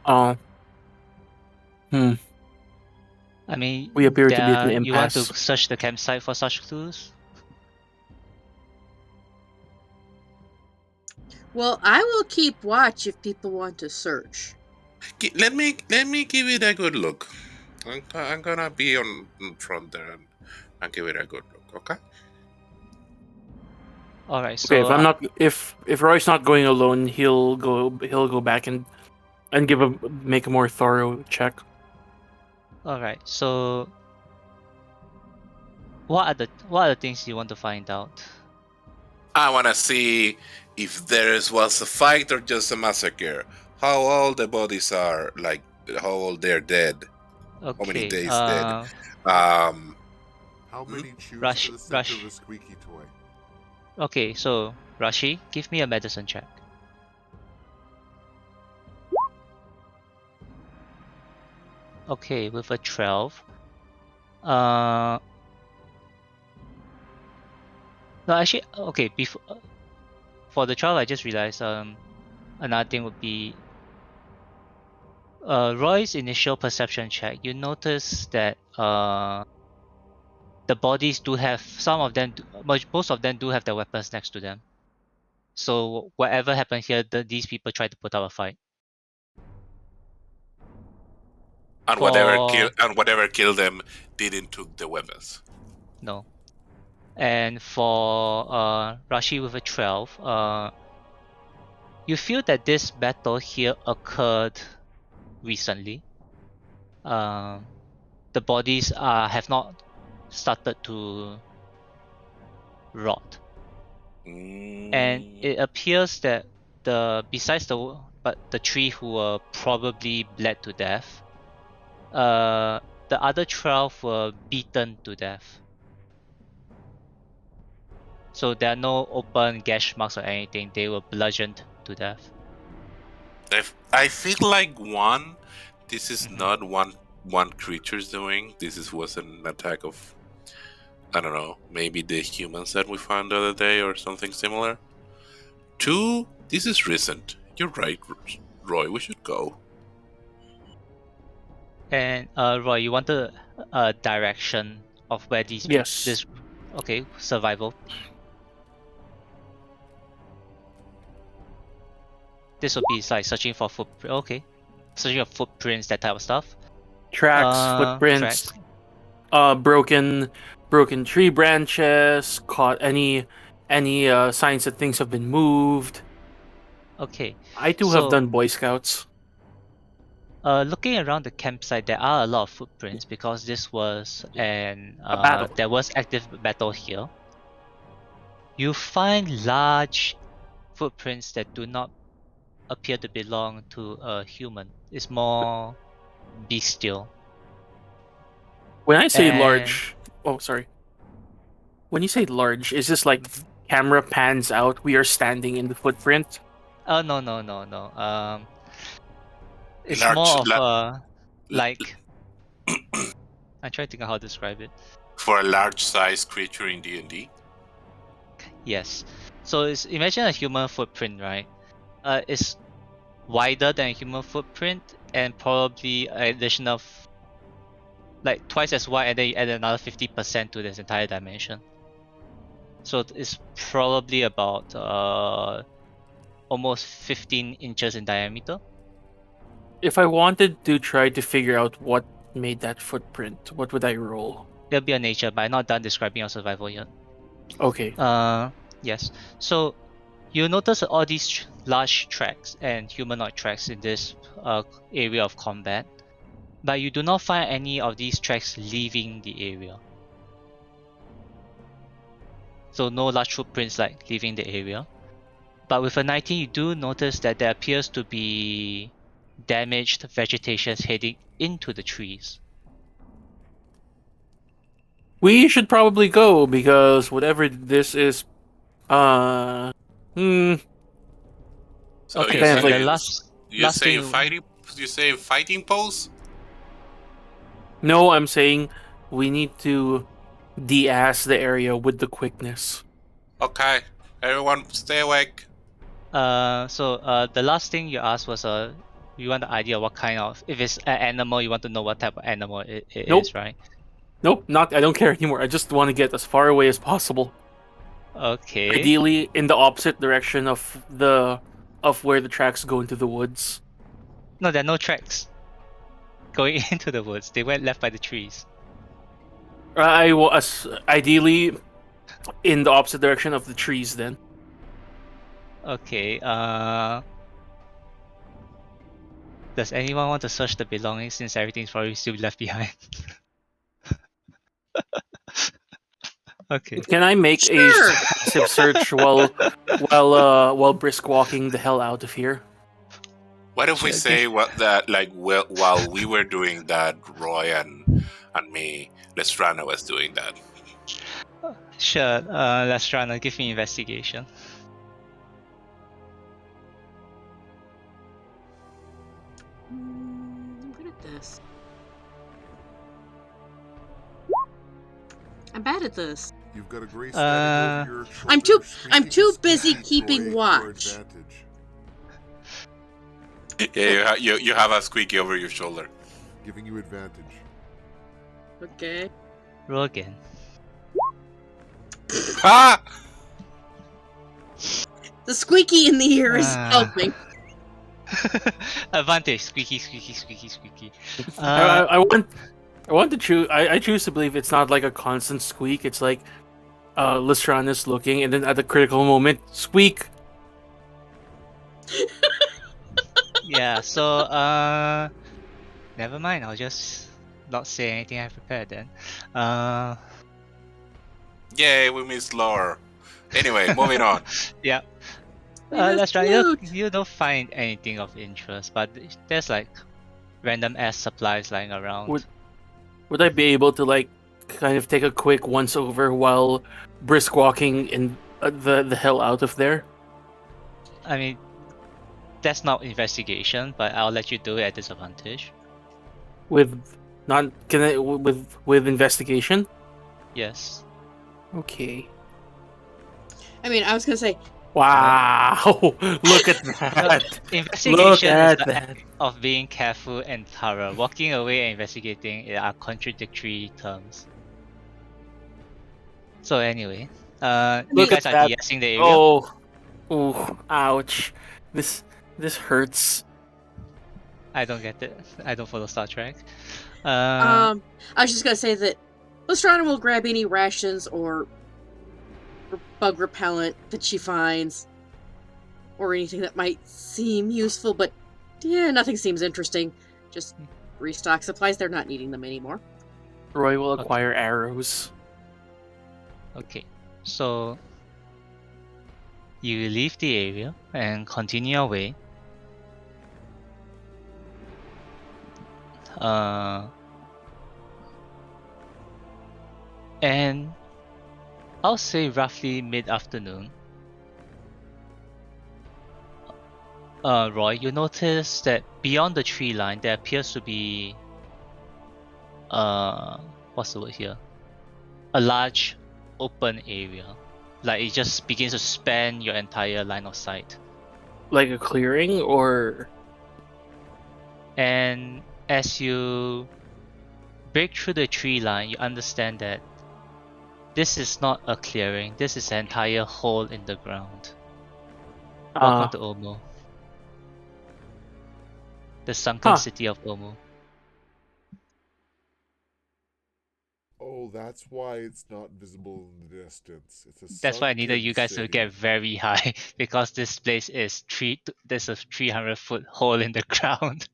S3: Uh hmm.
S1: I mean,
S3: We appear to be at an
S1: you want to
S3: impasse.
S1: search the campsite for such clues?
S2: Well, I will keep watch if people want to search.
S4: Let me give it a good look. I'm gonna be on in front there and give it a good look. Okay.
S1: All right.
S3: Okay,
S1: So
S3: if I'm not if Roy's not going alone, he'll go back and make a more thorough check.
S1: all right. So what are the things you want to find out?
S4: I wanna see if was a fight or just a massacre. How old the bodies are, like how old they're dead. How many
S1: Okay.
S4: days dead? Um,
S5: How many chews
S1: Rush,
S5: to the center of
S1: rush.
S5: a squeaky toy?
S1: Okay. So Rashi, give me a medicine check. Okay, with a 12. No, actually, okay. Before for the 12, I just realized another thing would be Roy's initial perception check. You notice that the bodies do have some of them, most of them do have their weapons next to them. So whatever happened here, these people tried to put up a fight.
S4: And whatever killed them didn't took the weapons.
S1: No. And for Rashi with a 12, you feel that this battle here occurred recently. The bodies have not started to rot, and it appears that the three who were probably bled to death, the other 12 were beaten to death. So there are no open gash marks or anything. They were bludgeoned to death.
S4: I feel like this is not one creature's doing. Was an attack of, I don't know, maybe the humans that we found the other day or something similar. 2, this is recent. You're right, Roy. We should go.
S1: And Roy, you wanted a direction of where
S3: Yes.
S1: Okay, survival. This would be like searching for footprint. Okay, searching for footprints, that type of stuff.
S3: Tracks, footprints, broken tree branches, caught any signs that things have been moved.
S1: Okay.
S3: I too have done Boy Scouts.
S1: Looking around the campsite, there are a lot of footprints because this was
S3: A battle.
S1: there was active battle here. You find large footprints that do not appear to belong to a human. It's more bestial.
S3: When I say
S1: And
S3: large, oh sorry. When you say large, is this like camera pans out? We are standing in the footprint.
S1: oh no. It's more of like I'm trying to think of how to describe it.
S4: For a large size creature in D&D.
S1: Yes. So imagine a human footprint, right? It's wider than a human footprint and probably an additional like twice as wide, and then you add another 50% to this entire dimension. So it's probably about almost 15 inches in diameter.
S3: If I wanted to try to figure out what made that footprint, what would I roll?
S1: There'll be a nature, but I'm not done describing your survival yet.
S3: Okay.
S1: Yes. So you notice all these large tracks and humanoid tracks in this area of combat, but you do not find any of these tracks leaving the area. So no large footprints like leaving the area. But with a 19, you do notice that there appears to be damaged vegetation heading into the trees.
S3: We should probably go because whatever this is,
S4: So
S1: Okay,
S3: kind
S1: and
S3: of like
S1: the last
S4: say
S1: thing.
S4: fighting pose?
S3: no, I'm saying we need to de-ass the area with the quickness.
S4: Okay, everyone stay awake.
S1: The last thing you asked was you want the idea of what kind of, if it's an animal, you want to know what type of animal it
S3: Nope.
S1: is, right?
S3: Nope, not. I don't care anymore. I just want to get as far away as possible.
S1: Okay.
S3: Ideally, in the opposite direction of where the tracks go into the woods.
S1: No, there are no tracks going into the woods. They went left by the trees.
S3: I was ideally in the opposite direction of the trees. Then.
S1: Okay. Does anyone want to search the belongings since everything's probably still left behind? Okay.
S3: Can I make a passive search while brisk walking the hell out of here?
S4: What if we say while we were doing that, Roy and me, Lestrana was doing that?
S1: Sure. Let's try and give me investigation.
S2: I'm good at this. I'm bad at this.
S5: You've got a gray standing over your shoulder.
S2: I'm
S5: squeaking
S2: too
S5: a
S2: busy
S5: squeaky
S2: keeping
S5: toy
S2: watch.
S5: For advantage.
S4: Yeah, you have a squeaky over your shoulder.
S5: Giving you advantage.
S2: Okay.
S1: Roll again.
S4: Ah!
S2: The squeaky in the ear is
S1: Ah.
S2: helping.
S1: Advantage. Squeaky, squeaky, squeaky, squeaky.
S3: I want to choose. I choose to believe it's not like a constant squeak. It's like Lestran is looking, and then at the critical moment, squeak.
S1: Yeah, so never mind, I'll just not say anything I prepared then.
S4: Yay, we missed lore. Anyway, moving on.
S1: Yeah.
S2: We missed
S1: That's right.
S2: loot.
S1: You don't find anything of interest, but there's like random ass supplies lying around.
S3: Would I be able to like kind of take a quick once over while brisk walking in the hell out of there?
S1: I mean, that's not investigation, but I'll let you do it at disadvantage.
S3: With not can I with investigation?
S1: Yes.
S3: Okay.
S2: I mean, I was gonna say,
S3: Wow! Look at that!
S1: Investigation is
S3: at
S1: the
S3: that.
S1: act of being careful and thorough. Walking away and investigating are contradictory terms. So anyway, you
S2: Look
S1: guys
S3: at
S1: are
S3: that.
S1: de-essing the area.
S3: Oh, ooh, ouch! This hurts.
S1: I don't get it. I don't follow Star Trek.
S2: I was just gonna say that Lestrana will grab any rations or bug repellent that she finds, or anything that might seem useful, but yeah, nothing seems interesting. Just restock supplies. They're not needing them anymore.
S3: Roy will
S1: Okay.
S3: acquire arrows.
S1: Okay, so you leave the area and continue your way. And I'll say roughly mid-afternoon. Roy, you notice that beyond the tree line there appears to be what's the word here? A large open area. Like it just begins to span your entire line of sight.
S3: Like a clearing, or
S1: And as you break through the tree line, you understand that this is not a clearing, this is an entire hole in the ground. Welcome to Omo. The sunken city of Omo.
S5: Oh, that's why it's not visible in the distance. It's a
S1: That's why I needed
S5: sunken
S1: you guys to
S5: city.
S1: get very high because this place is there's a 300-foot hole in the ground.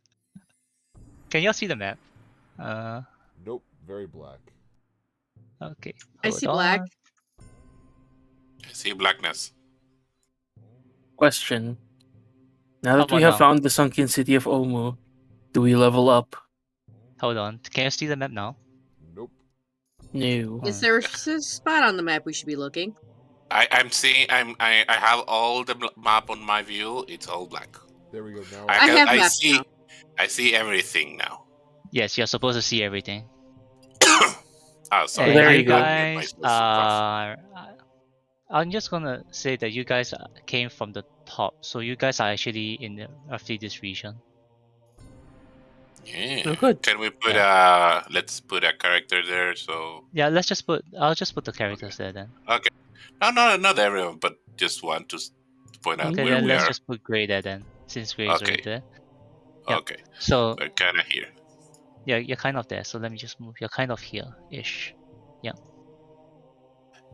S1: Can y'all see the map?
S5: Nope, very black.
S1: Okay.
S2: I see black.
S4: I see blackness.
S3: question. Now
S1: How
S3: that we
S1: about
S3: have
S1: now?
S3: found the sunken city of Omu, do we level up?
S1: Hold on. Can you see the map now?
S5: Nope.
S3: No.
S2: Is there a spot on the map we should be looking?
S4: I'm seeing. I have all the map on my view. It's all black.
S5: There we go. Now
S2: I have
S4: I
S2: maps
S4: see.
S2: now.
S4: I see everything now.
S1: Yes, you're supposed to see everything.
S4: Oh, sorry.
S1: And
S3: There
S1: you
S3: you go.
S1: guys are. I'm just gonna say that you guys came from the top, so you guys are actually in roughly this region.
S4: Yeah.
S3: Oh, good.
S4: Can we put let's put a character there? So
S1: Yeah, I'll just put the characters there then.
S4: okay. No, not everyone, but just one to point out
S1: Okay,
S4: where
S1: then
S4: we
S1: let's
S4: are.
S1: just put Gray there then, since Gray is already
S4: Okay.
S1: there. Yep.
S4: Okay.
S1: So
S4: We're kind of here.
S1: yeah, you're kind of there. So let me just move. You're kind of here-ish.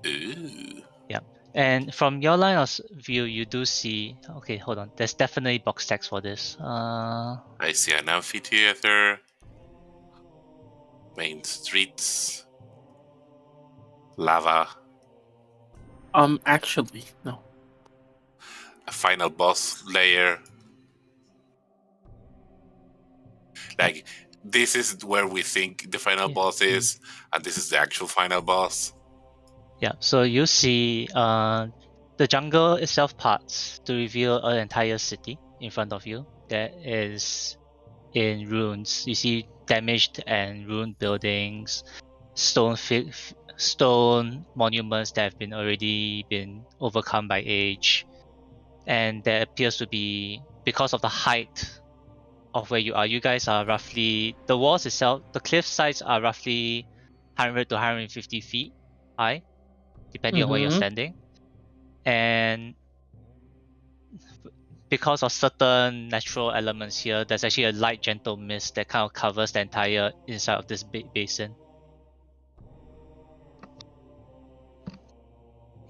S4: Ooh.
S1: Yeah. And from your line of view, you do see. Okay, hold on. There's definitely box text for this.
S4: I see an amphitheater. Main streets. Lava.
S3: Actually, no.
S4: A final boss layer. Like this is where we think the final
S1: Yeah.
S4: boss is, and this is the actual final boss.
S1: Yeah. So you see, the jungle itself parts to reveal an entire city in front of you that is in ruins. You see damaged and ruined buildings, stone monuments that have been already been overcome by age, and there appears to be, because of the height of where you are, you guys are roughly, the walls itself, the cliff sides are roughly 100 to 150 feet high, depending on where you're
S3: Mm-hmm.
S1: standing. And because of certain natural elements here, there's actually a light gentle mist that kind of covers the entire inside of this big basin.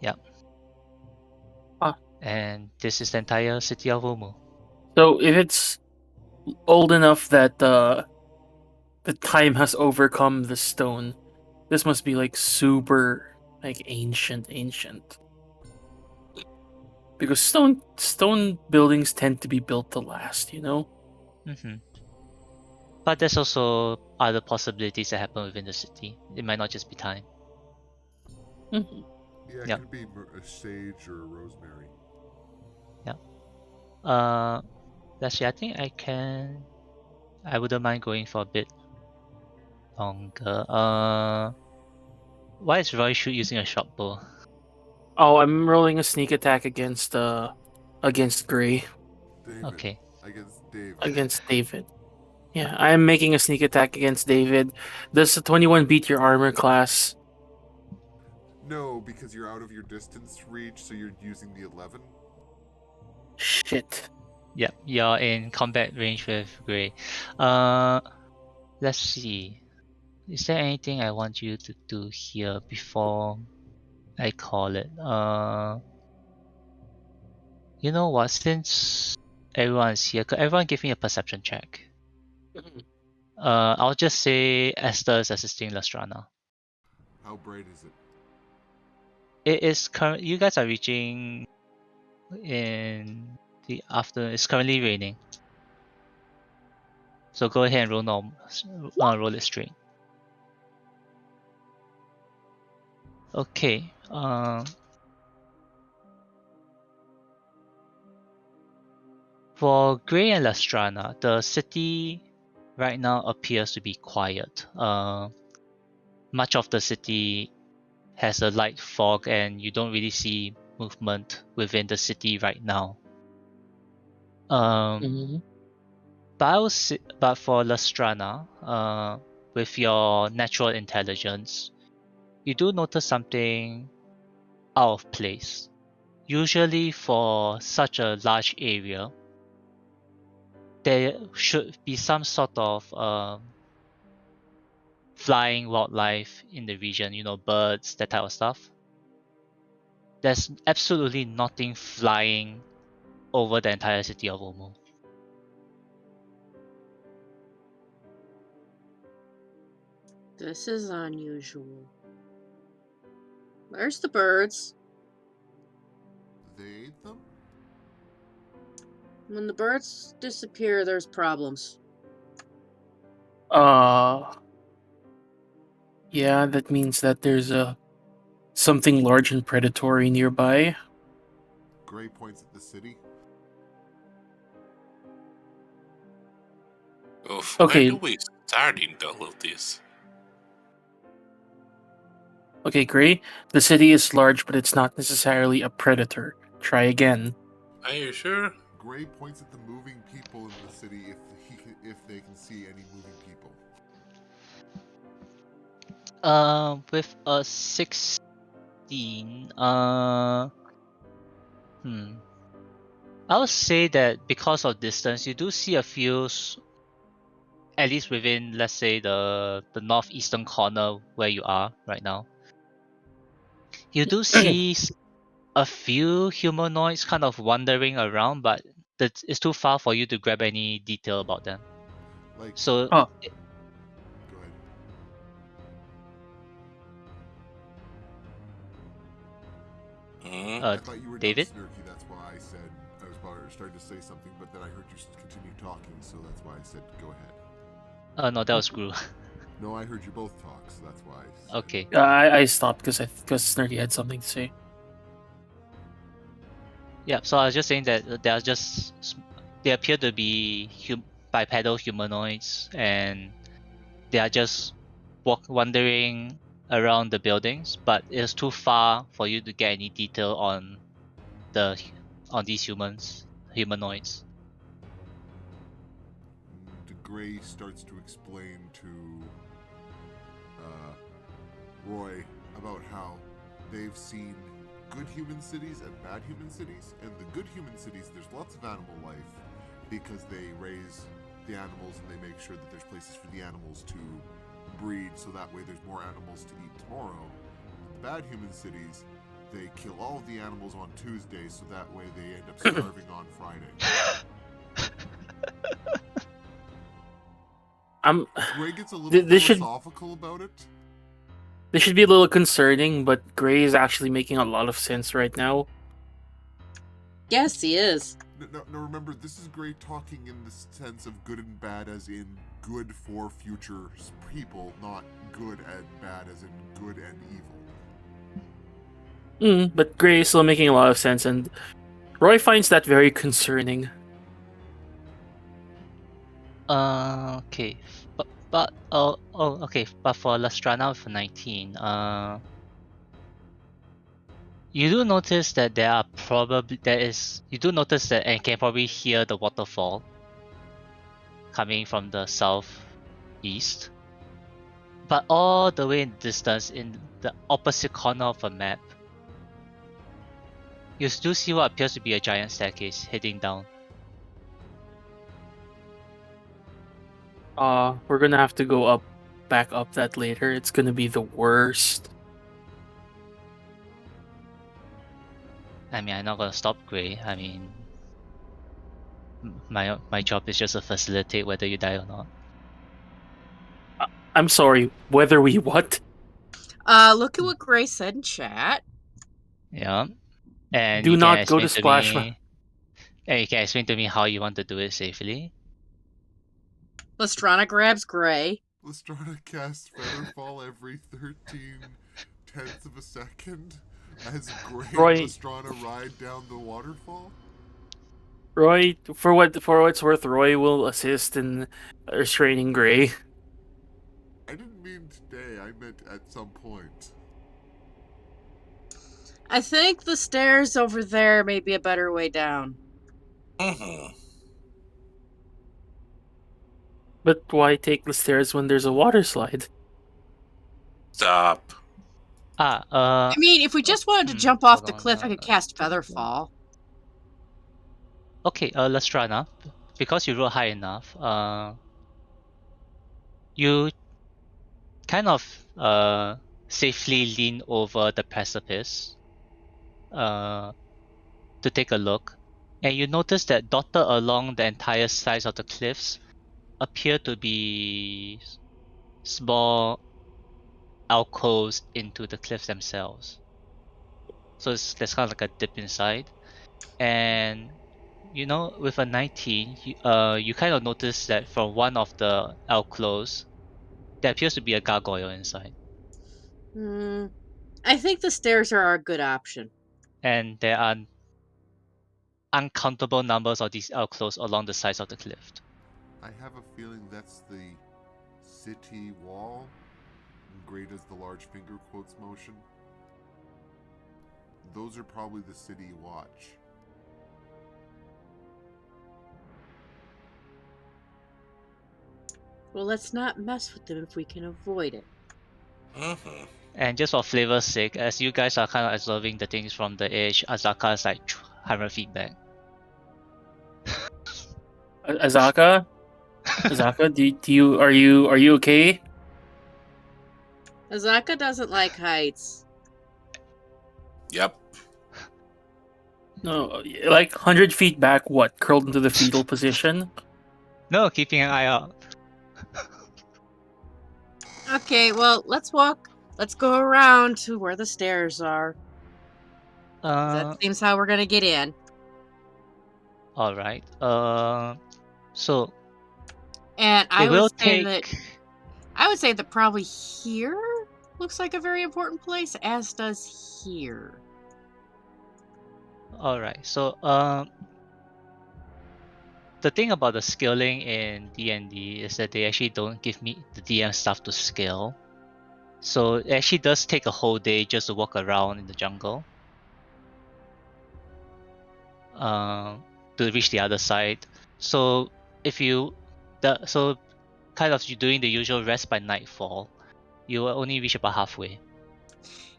S1: Yep.
S3: Ah.
S1: And this is the entire city of Omu.
S3: So if it's old enough that the time has overcome the stone, this must be like super like ancient. Because stone buildings tend to be built to last, you know?
S1: Mm-hmm. But there's also other possibilities that happen within the city. It might not just be time.
S3: Mm-hmm.
S5: Yeah, it
S1: Yep.
S5: could be a sage or a rosemary.
S1: Yep. Let's see. I think I wouldn't mind going for a bit longer. Why is Roy shoot using a short bow?
S3: Oh, I'm rolling a sneak attack against Gray.
S5: David.
S1: Okay.
S5: Against David.
S3: Against David. Yeah, I'm making a sneak attack against David. Does a 21 beat your armor class?
S5: No, because you're out of your distance reach, so you're using the 11.
S3: Shit.
S1: Yep, you're in combat range with Gray. Let's see. Is there anything I want you to do here before I call it? You know what? Since everyone is here, could everyone give me a perception check? I'll just say Esther is assisting Lestrana.
S5: How bright is it?
S1: It is current. You guys are reaching in the afternoon. It's currently raining, so go ahead and roll it straight. Okay. For Gray and Lestrana, the city right now appears to be quiet. Much of the city has a light fog, and you don't really see movement within the city right now.
S3: Mhm.
S1: But for Lestrana, with your natural intelligence, you do notice something out of place. Usually, for such a large area, there should be some sort of flying wildlife in the region, birds, that type of stuff. There's absolutely nothing flying over the entire city of Omu.
S2: This is unusual. Where's the birds?
S5: They ate them?
S2: When the birds disappear, there's problems.
S3: Yeah, that means that there's something large and predatory nearby.
S5: Gray points at the city.
S4: Oof, where
S3: Okay,
S4: do we start in all of this?
S3: okay, Gray. The city is large, but it's not necessarily a predator. Try again.
S4: Are you sure?
S5: Gray points at the moving people in the city if they can see any moving people.
S1: With a 16, I would say that because of distance, you do see a few, at least within, let's say, the northeastern corner where you are right now. You do see a few humanoids kind of wandering around, but it's too far for you to grab any detail about them.
S5: Like,
S1: So,
S3: Oh,
S5: go ahead.
S4: Hmm?
S5: I thought you were done,
S1: David?
S5: Snurky. That's why I said I was about to start to say something, but then I heard you continue talking, so that's why I said go ahead.
S1: No, that was Gru.
S5: No, I heard you both talk, so that's why. I said,
S1: Okay.
S3: I stopped because Snurky had something to say.
S1: Yeah, so I was just saying that they appear to be bipedal humanoids, and they are just wandering around the buildings, but it's too far for you to get any detail on these humanoids.
S5: The Gray starts to explain to Roy about how they've seen good human cities and bad human cities. And the good human cities, there's lots of animal life because they raise the animals and they make sure that there's places for the animals to breed, so that way there's more animals to eat tomorrow. The bad human cities, they kill all of the animals on Tuesday, so that way they end up starving on Friday. Gray gets a little philosophical about it.
S3: This should be a little concerning, but Gray is actually making a lot of sense right now.
S2: Yes, he is.
S5: No, remember, this is Gray talking in the sense of good and bad as in good for future people, not good and bad as in good and evil.
S3: But Gray is still making a lot of sense, and Roy finds that very concerning.
S1: Okay, but okay. But for Lastrana for 19, you do notice that you do notice that and can probably hear the waterfall coming from the southeast, but all the way in the distance in the opposite corner of a map, you still see what appears to be a giant staircase heading down.
S3: We're gonna have to go back up that later. It's gonna be the worst.
S1: I mean, I'm not gonna stop Gray. I mean, my job is just to facilitate whether you die or not.
S3: I'm sorry, whether we what?
S2: Look at what Gray said in chat.
S1: Yeah, and
S3: Do
S1: you can
S3: not go to
S1: explain
S3: Splash
S1: me. And you can explain to me how you want to do it safely.
S2: Lestrana grabs Gray.
S5: Lestrana casts Featherfall every 13/10 of a second as Gray and Lestrana ride down the waterfall.
S3: Roy, for what it's worth, Roy will assist in restraining Gray.
S5: I didn't mean today, I meant at some point.
S2: I think the stairs over there may be a better way down.
S3: But why take the stairs when there's a water slide?
S4: Stop.
S2: I mean, if we just wanted to jump off the cliff, I could cast Featherfall.
S1: Okay, Lestrana, because you rolled high enough, you kind of safely lean over the precipice to take a look, and you notice that dotted along the entire sides of the cliffs appear to be small alcoves into the cliffs themselves. So there's kind of like a dip inside, and with a 19, you kind of notice that from one of the alcoves, there appears to be a gargoyle inside.
S2: I think the stairs are a good option.
S1: And there are uncountable numbers of these alcoves along the sides of the cliff.
S5: I have a feeling that's the city wall. Gray does the large finger quotes motion. Those are probably the city watch.
S2: Well, let's not mess with them if we can avoid it.
S1: And just for flavor's sake, as you guys are kind of observing the things from the edge, Azaka is like 100 feet back.
S3: Azaka, are you okay?
S2: Azaka doesn't like heights.
S4: Yep.
S3: No, like 100 feet back. What? Curled into the fetal position?
S1: No, keeping an eye out.
S2: Okay, well, let's walk. Let's go around to where the stairs are. That seems how we're gonna get in.
S1: All right. So.
S2: And I would say that probably here looks like a very important place, as does here.
S1: All right. So, the thing about the scaling in D&D is that they actually don't give me the DM stuff to scale. So it actually does take a whole day just to walk around in the jungle. To reach the other side. So if you kind of you doing the usual rest by nightfall, you will only reach about halfway.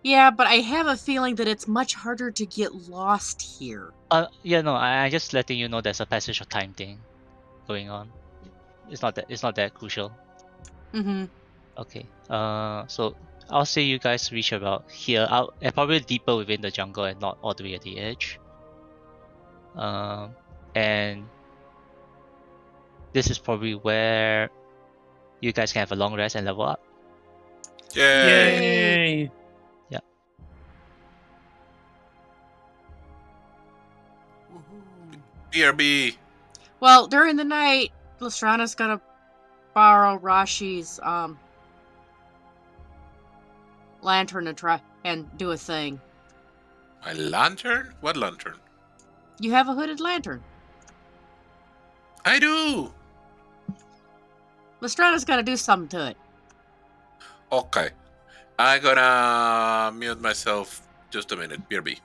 S2: Yeah, but I have a feeling that it's much harder to get lost here.
S1: Yeah, no, I just letting you know there's a passage of time thing going on. It's not that crucial.
S2: Mm-hmm.
S1: Okay. So I'll say you guys reach about here out and probably deeper within the jungle and not all the way at the edge. And this is probably where you guys can have a long rest and level up.
S4: Yay!
S3: Yay!
S1: Yeah.
S5: Woohoo!
S4: BRB.
S2: Well, during the night, Lestrana's gonna borrow Rashi's lantern and try and do a thing.
S4: My lantern? What lantern?
S2: You have a hooded lantern.
S4: I do.
S2: Lestrana's gonna do something to it.
S4: Okay. I gonna mute myself just a minute. BRB.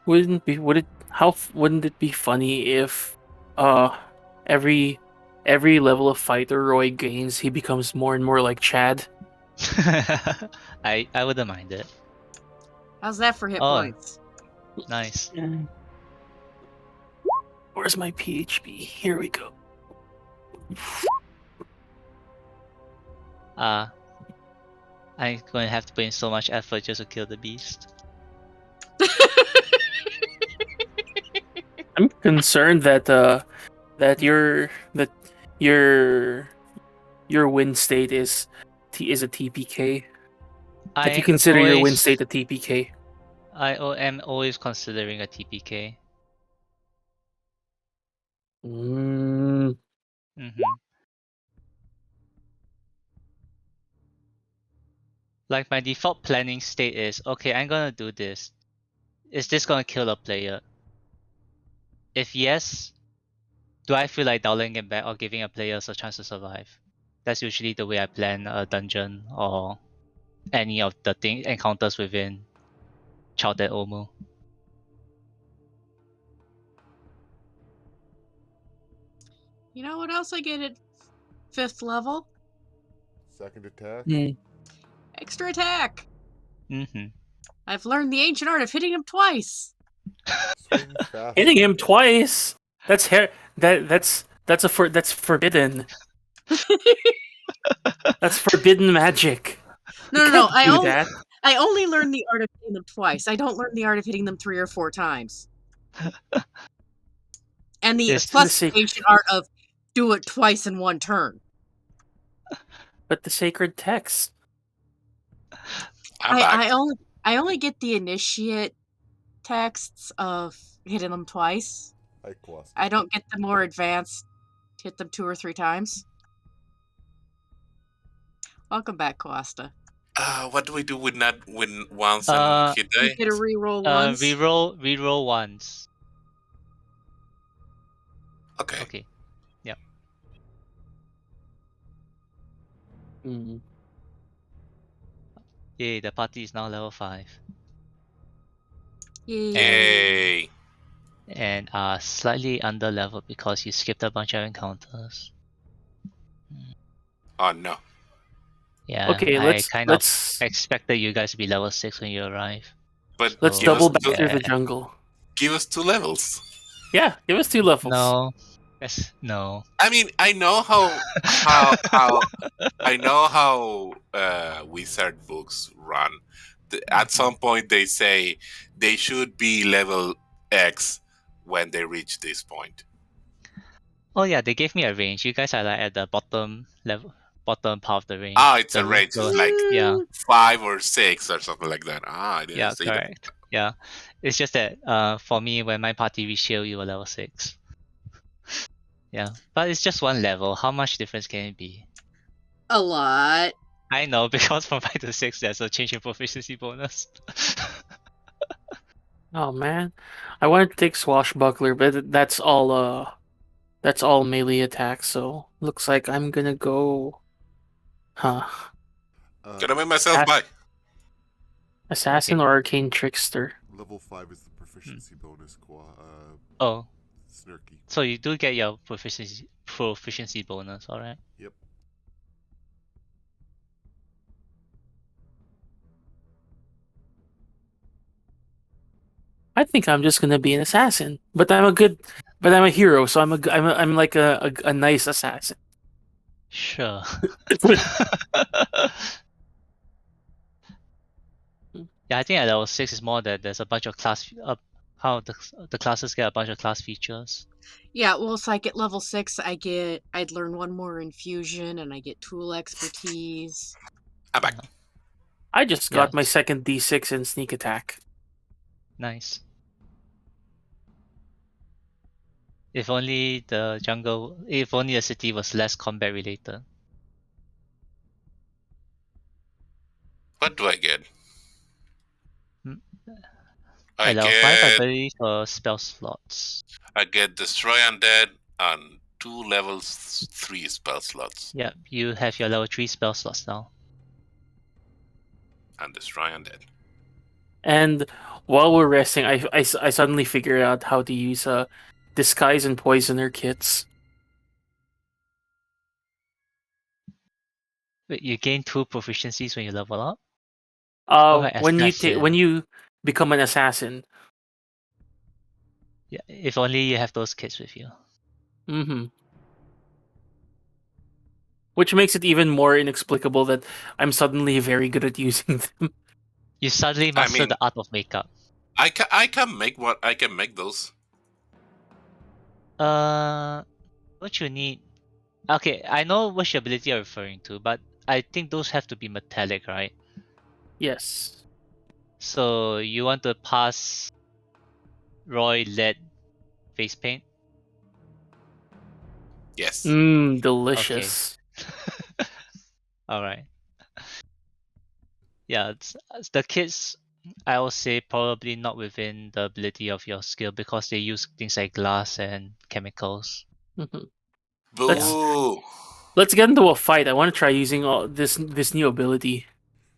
S3: Wouldn't it be funny if every level of fighter Roy gains, he becomes more and more like Chad?
S1: I wouldn't mind it.
S2: How's that for hit
S1: Oh.
S2: points?
S1: Nice.
S3: Where's my PHP? Here we go.
S1: I'm going to have to put in so much effort just to kill the beast.
S3: I'm concerned that your win state is a TPK. That you consider your win state a TPK.
S1: I am always considering a TPK.
S3: Mm.
S1: Like my default planning state is, okay, I'm gonna do this. Is this gonna kill a player? If yes, do I feel like dialing it back or giving a player a chance to survive? That's usually the way I plan a dungeon or any of the encounters within Childhood Omu.
S2: You know what else I get at 5th level?
S5: Second attack.
S2: Extra attack.
S1: Mm-hmm.
S2: I've learned the ancient art of hitting him twice.
S5: Swing fast.
S3: Hitting him twice. That's forbidden. That's forbidden magic.
S2: No.
S3: That.
S2: I only learned the art of hitting them twice. I don't learn the art of hitting them 3 or 4 times. And the plus the ancient art of do it twice in one turn.
S3: But the sacred text.
S2: I only get the initiate texts of hitting them twice. I don't get the more advanced hit them 2 or 3 times. Welcome back, Costa.
S4: What do we do with not win once and hit die?
S2: You get a reroll once.
S1: Reroll once.
S4: Okay.
S1: Okay. Yeah. Yay, the party is now level 5.
S4: Yay.
S1: And slightly under level because you skipped a bunch of encounters.
S4: Oh no.
S1: Yeah,
S3: okay,
S1: I kind of expected you guys to be level 6 when you arrive.
S4: But
S3: let's double back through the jungle.
S4: Give us 2 levels.
S3: Yeah, give us 2 levels.
S1: No. Yes, no.
S4: I mean, I know how wizard books run. At some point, they say they should be level X when they reach this point.
S1: Oh yeah, they gave me a range. You guys are like at the bottom part of the range.
S4: It's a range. It's like 5 or 6 or something like that. I didn't see
S1: correct.
S4: that.
S1: Yeah, it's just that for me, when my party reached here, you were level 6. Yeah, but it's just one level. How much difference can it be?
S2: A lot.
S1: I know, because from 5 to 6, there's a change in proficiency bonus.
S3: Oh man, I wanted to take Swashbuckler, but that's all That's all melee attacks, so looks like I'm gonna go. Huh.
S4: Gonna make myself buy.
S3: Assassin
S1: Okay.
S3: or Arcane Trickster?
S5: Level 5 is the proficiency bonus,
S1: Oh,
S5: Snarky.
S1: so you do get your proficiency bonus, alright?
S5: Yep.
S3: I think I'm just gonna be an assassin, but I'm a hero, so I'm like a nice assassin.
S1: Sure. Yeah, I think at level 6 is more that there's a bunch of class how the classes get a bunch of class features.
S2: Yeah, well, so I get level 6, I'd learn one more infusion, and I get tool expertise.
S4: I'm back.
S3: I just got my
S1: Yes.
S3: second D6 in sneak attack.
S1: Nice. If only the city was less combat related.
S4: What do I get?
S1: Hmm.
S4: I
S1: At level 5, I
S4: get
S1: believe, spell slots.
S4: I get Destroy Undead and 2 levels 3 spell slots.
S1: Yeah, you have your level 3 spell slots now.
S4: And Destroy Undead.
S3: And while we're resting, I suddenly figured out how to use disguise and poisoner kits.
S1: Wait, you gain 2 proficiencies when you level up?
S3: When you become an assassin.
S1: Yeah, if only you have those kits with you.
S3: Mm-hmm. Which makes it even more inexplicable that I'm suddenly very good at using them.
S1: You suddenly master the art of makeup.
S4: I can make those.
S1: What you need? Okay, I know which ability you're referring to, but I think those have to be metallic, right?
S3: Yes.
S1: So you want to pass Roy lead face paint?
S4: Yes.
S3: Delicious.
S1: Alright. Yeah, it's the kits, I will say probably not within the ability of your skill because they use things like glass and chemicals.
S3: Mm-hmm.
S4: Boo!
S3: Let's get into a fight. I want to try using all this new ability.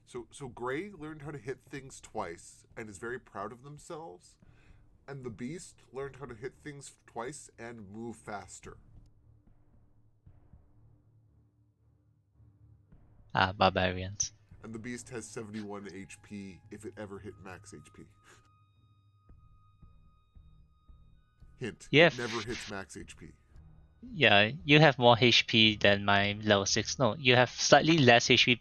S5: So Gray learned how to hit things twice and is very proud of themselves. And the Beast learned how to hit things twice and move faster.
S1: Barbarians.
S5: And the Beast has 71 HP if it ever hit max HP. Hint,
S1: Yes.
S5: it never hits max HP.
S1: Yeah, you have more HP than my level 6. No, you have slightly less HP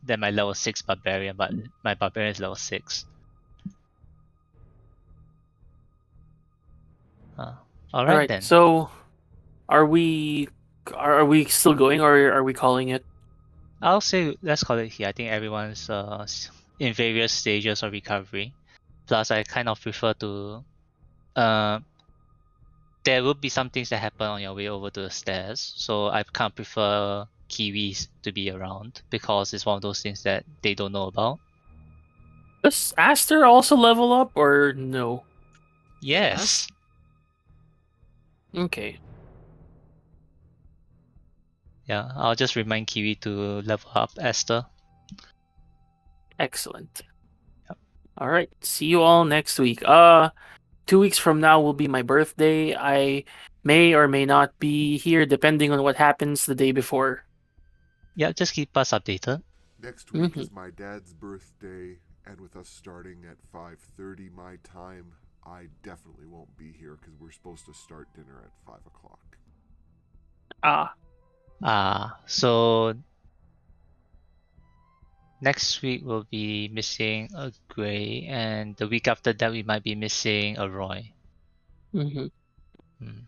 S1: than my level 6 barbarian, but my barbarian is level 6. Alright then.
S3: So, are we still going, or are we calling it?
S1: I'll say let's call it here. I think everyone's in various stages of recovery. Plus, I kind of prefer to. There will be some things that happen on your way over to the stairs, so I kind of prefer Kiwis to be around because it's one of those things that they don't know about.
S3: Does Aster also level up, or no?
S1: Yes.
S3: Okay.
S1: Yeah, I'll just remind Kiwi to level up Esther.
S3: Excellent.
S1: Yep.
S3: All right. See you all next week. 2 weeks from now will be my birthday. I may or may not be here depending on what happens the day before.
S1: Yeah, just keep us updated.
S5: Next week is my dad's birthday, and with us starting at 5:30 my time, I definitely won't be here because we're supposed to start dinner at 5 o'clock.
S1: So next week we'll be missing a Gray, and the week after that we might be missing a Roy.
S3: Mm-hmm.
S1: Hmm.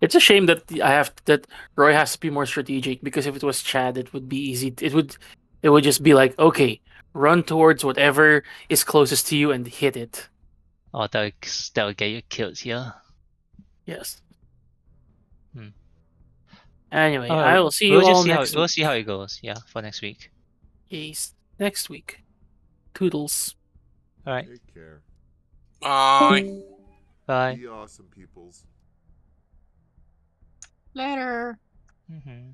S3: It's a shame that that Roy has to be more strategic, because if it was Chad, it would be easy. It would just be like, okay, run towards whatever is closest to you and hit it.
S1: Oh, that'll get you killed here.
S3: Yes.
S1: Hmm.
S3: Anyway,
S1: All
S3: I
S1: right,
S3: will see you all next
S1: we'll
S3: week.
S1: see how it goes. Yeah, for next week.
S3: Yes, next week. Toodles.
S1: All right.
S5: Take care.
S4: Bye.
S1: Bye.
S5: Be awesome, peoples.
S2: Later.
S1: Mm-hmm.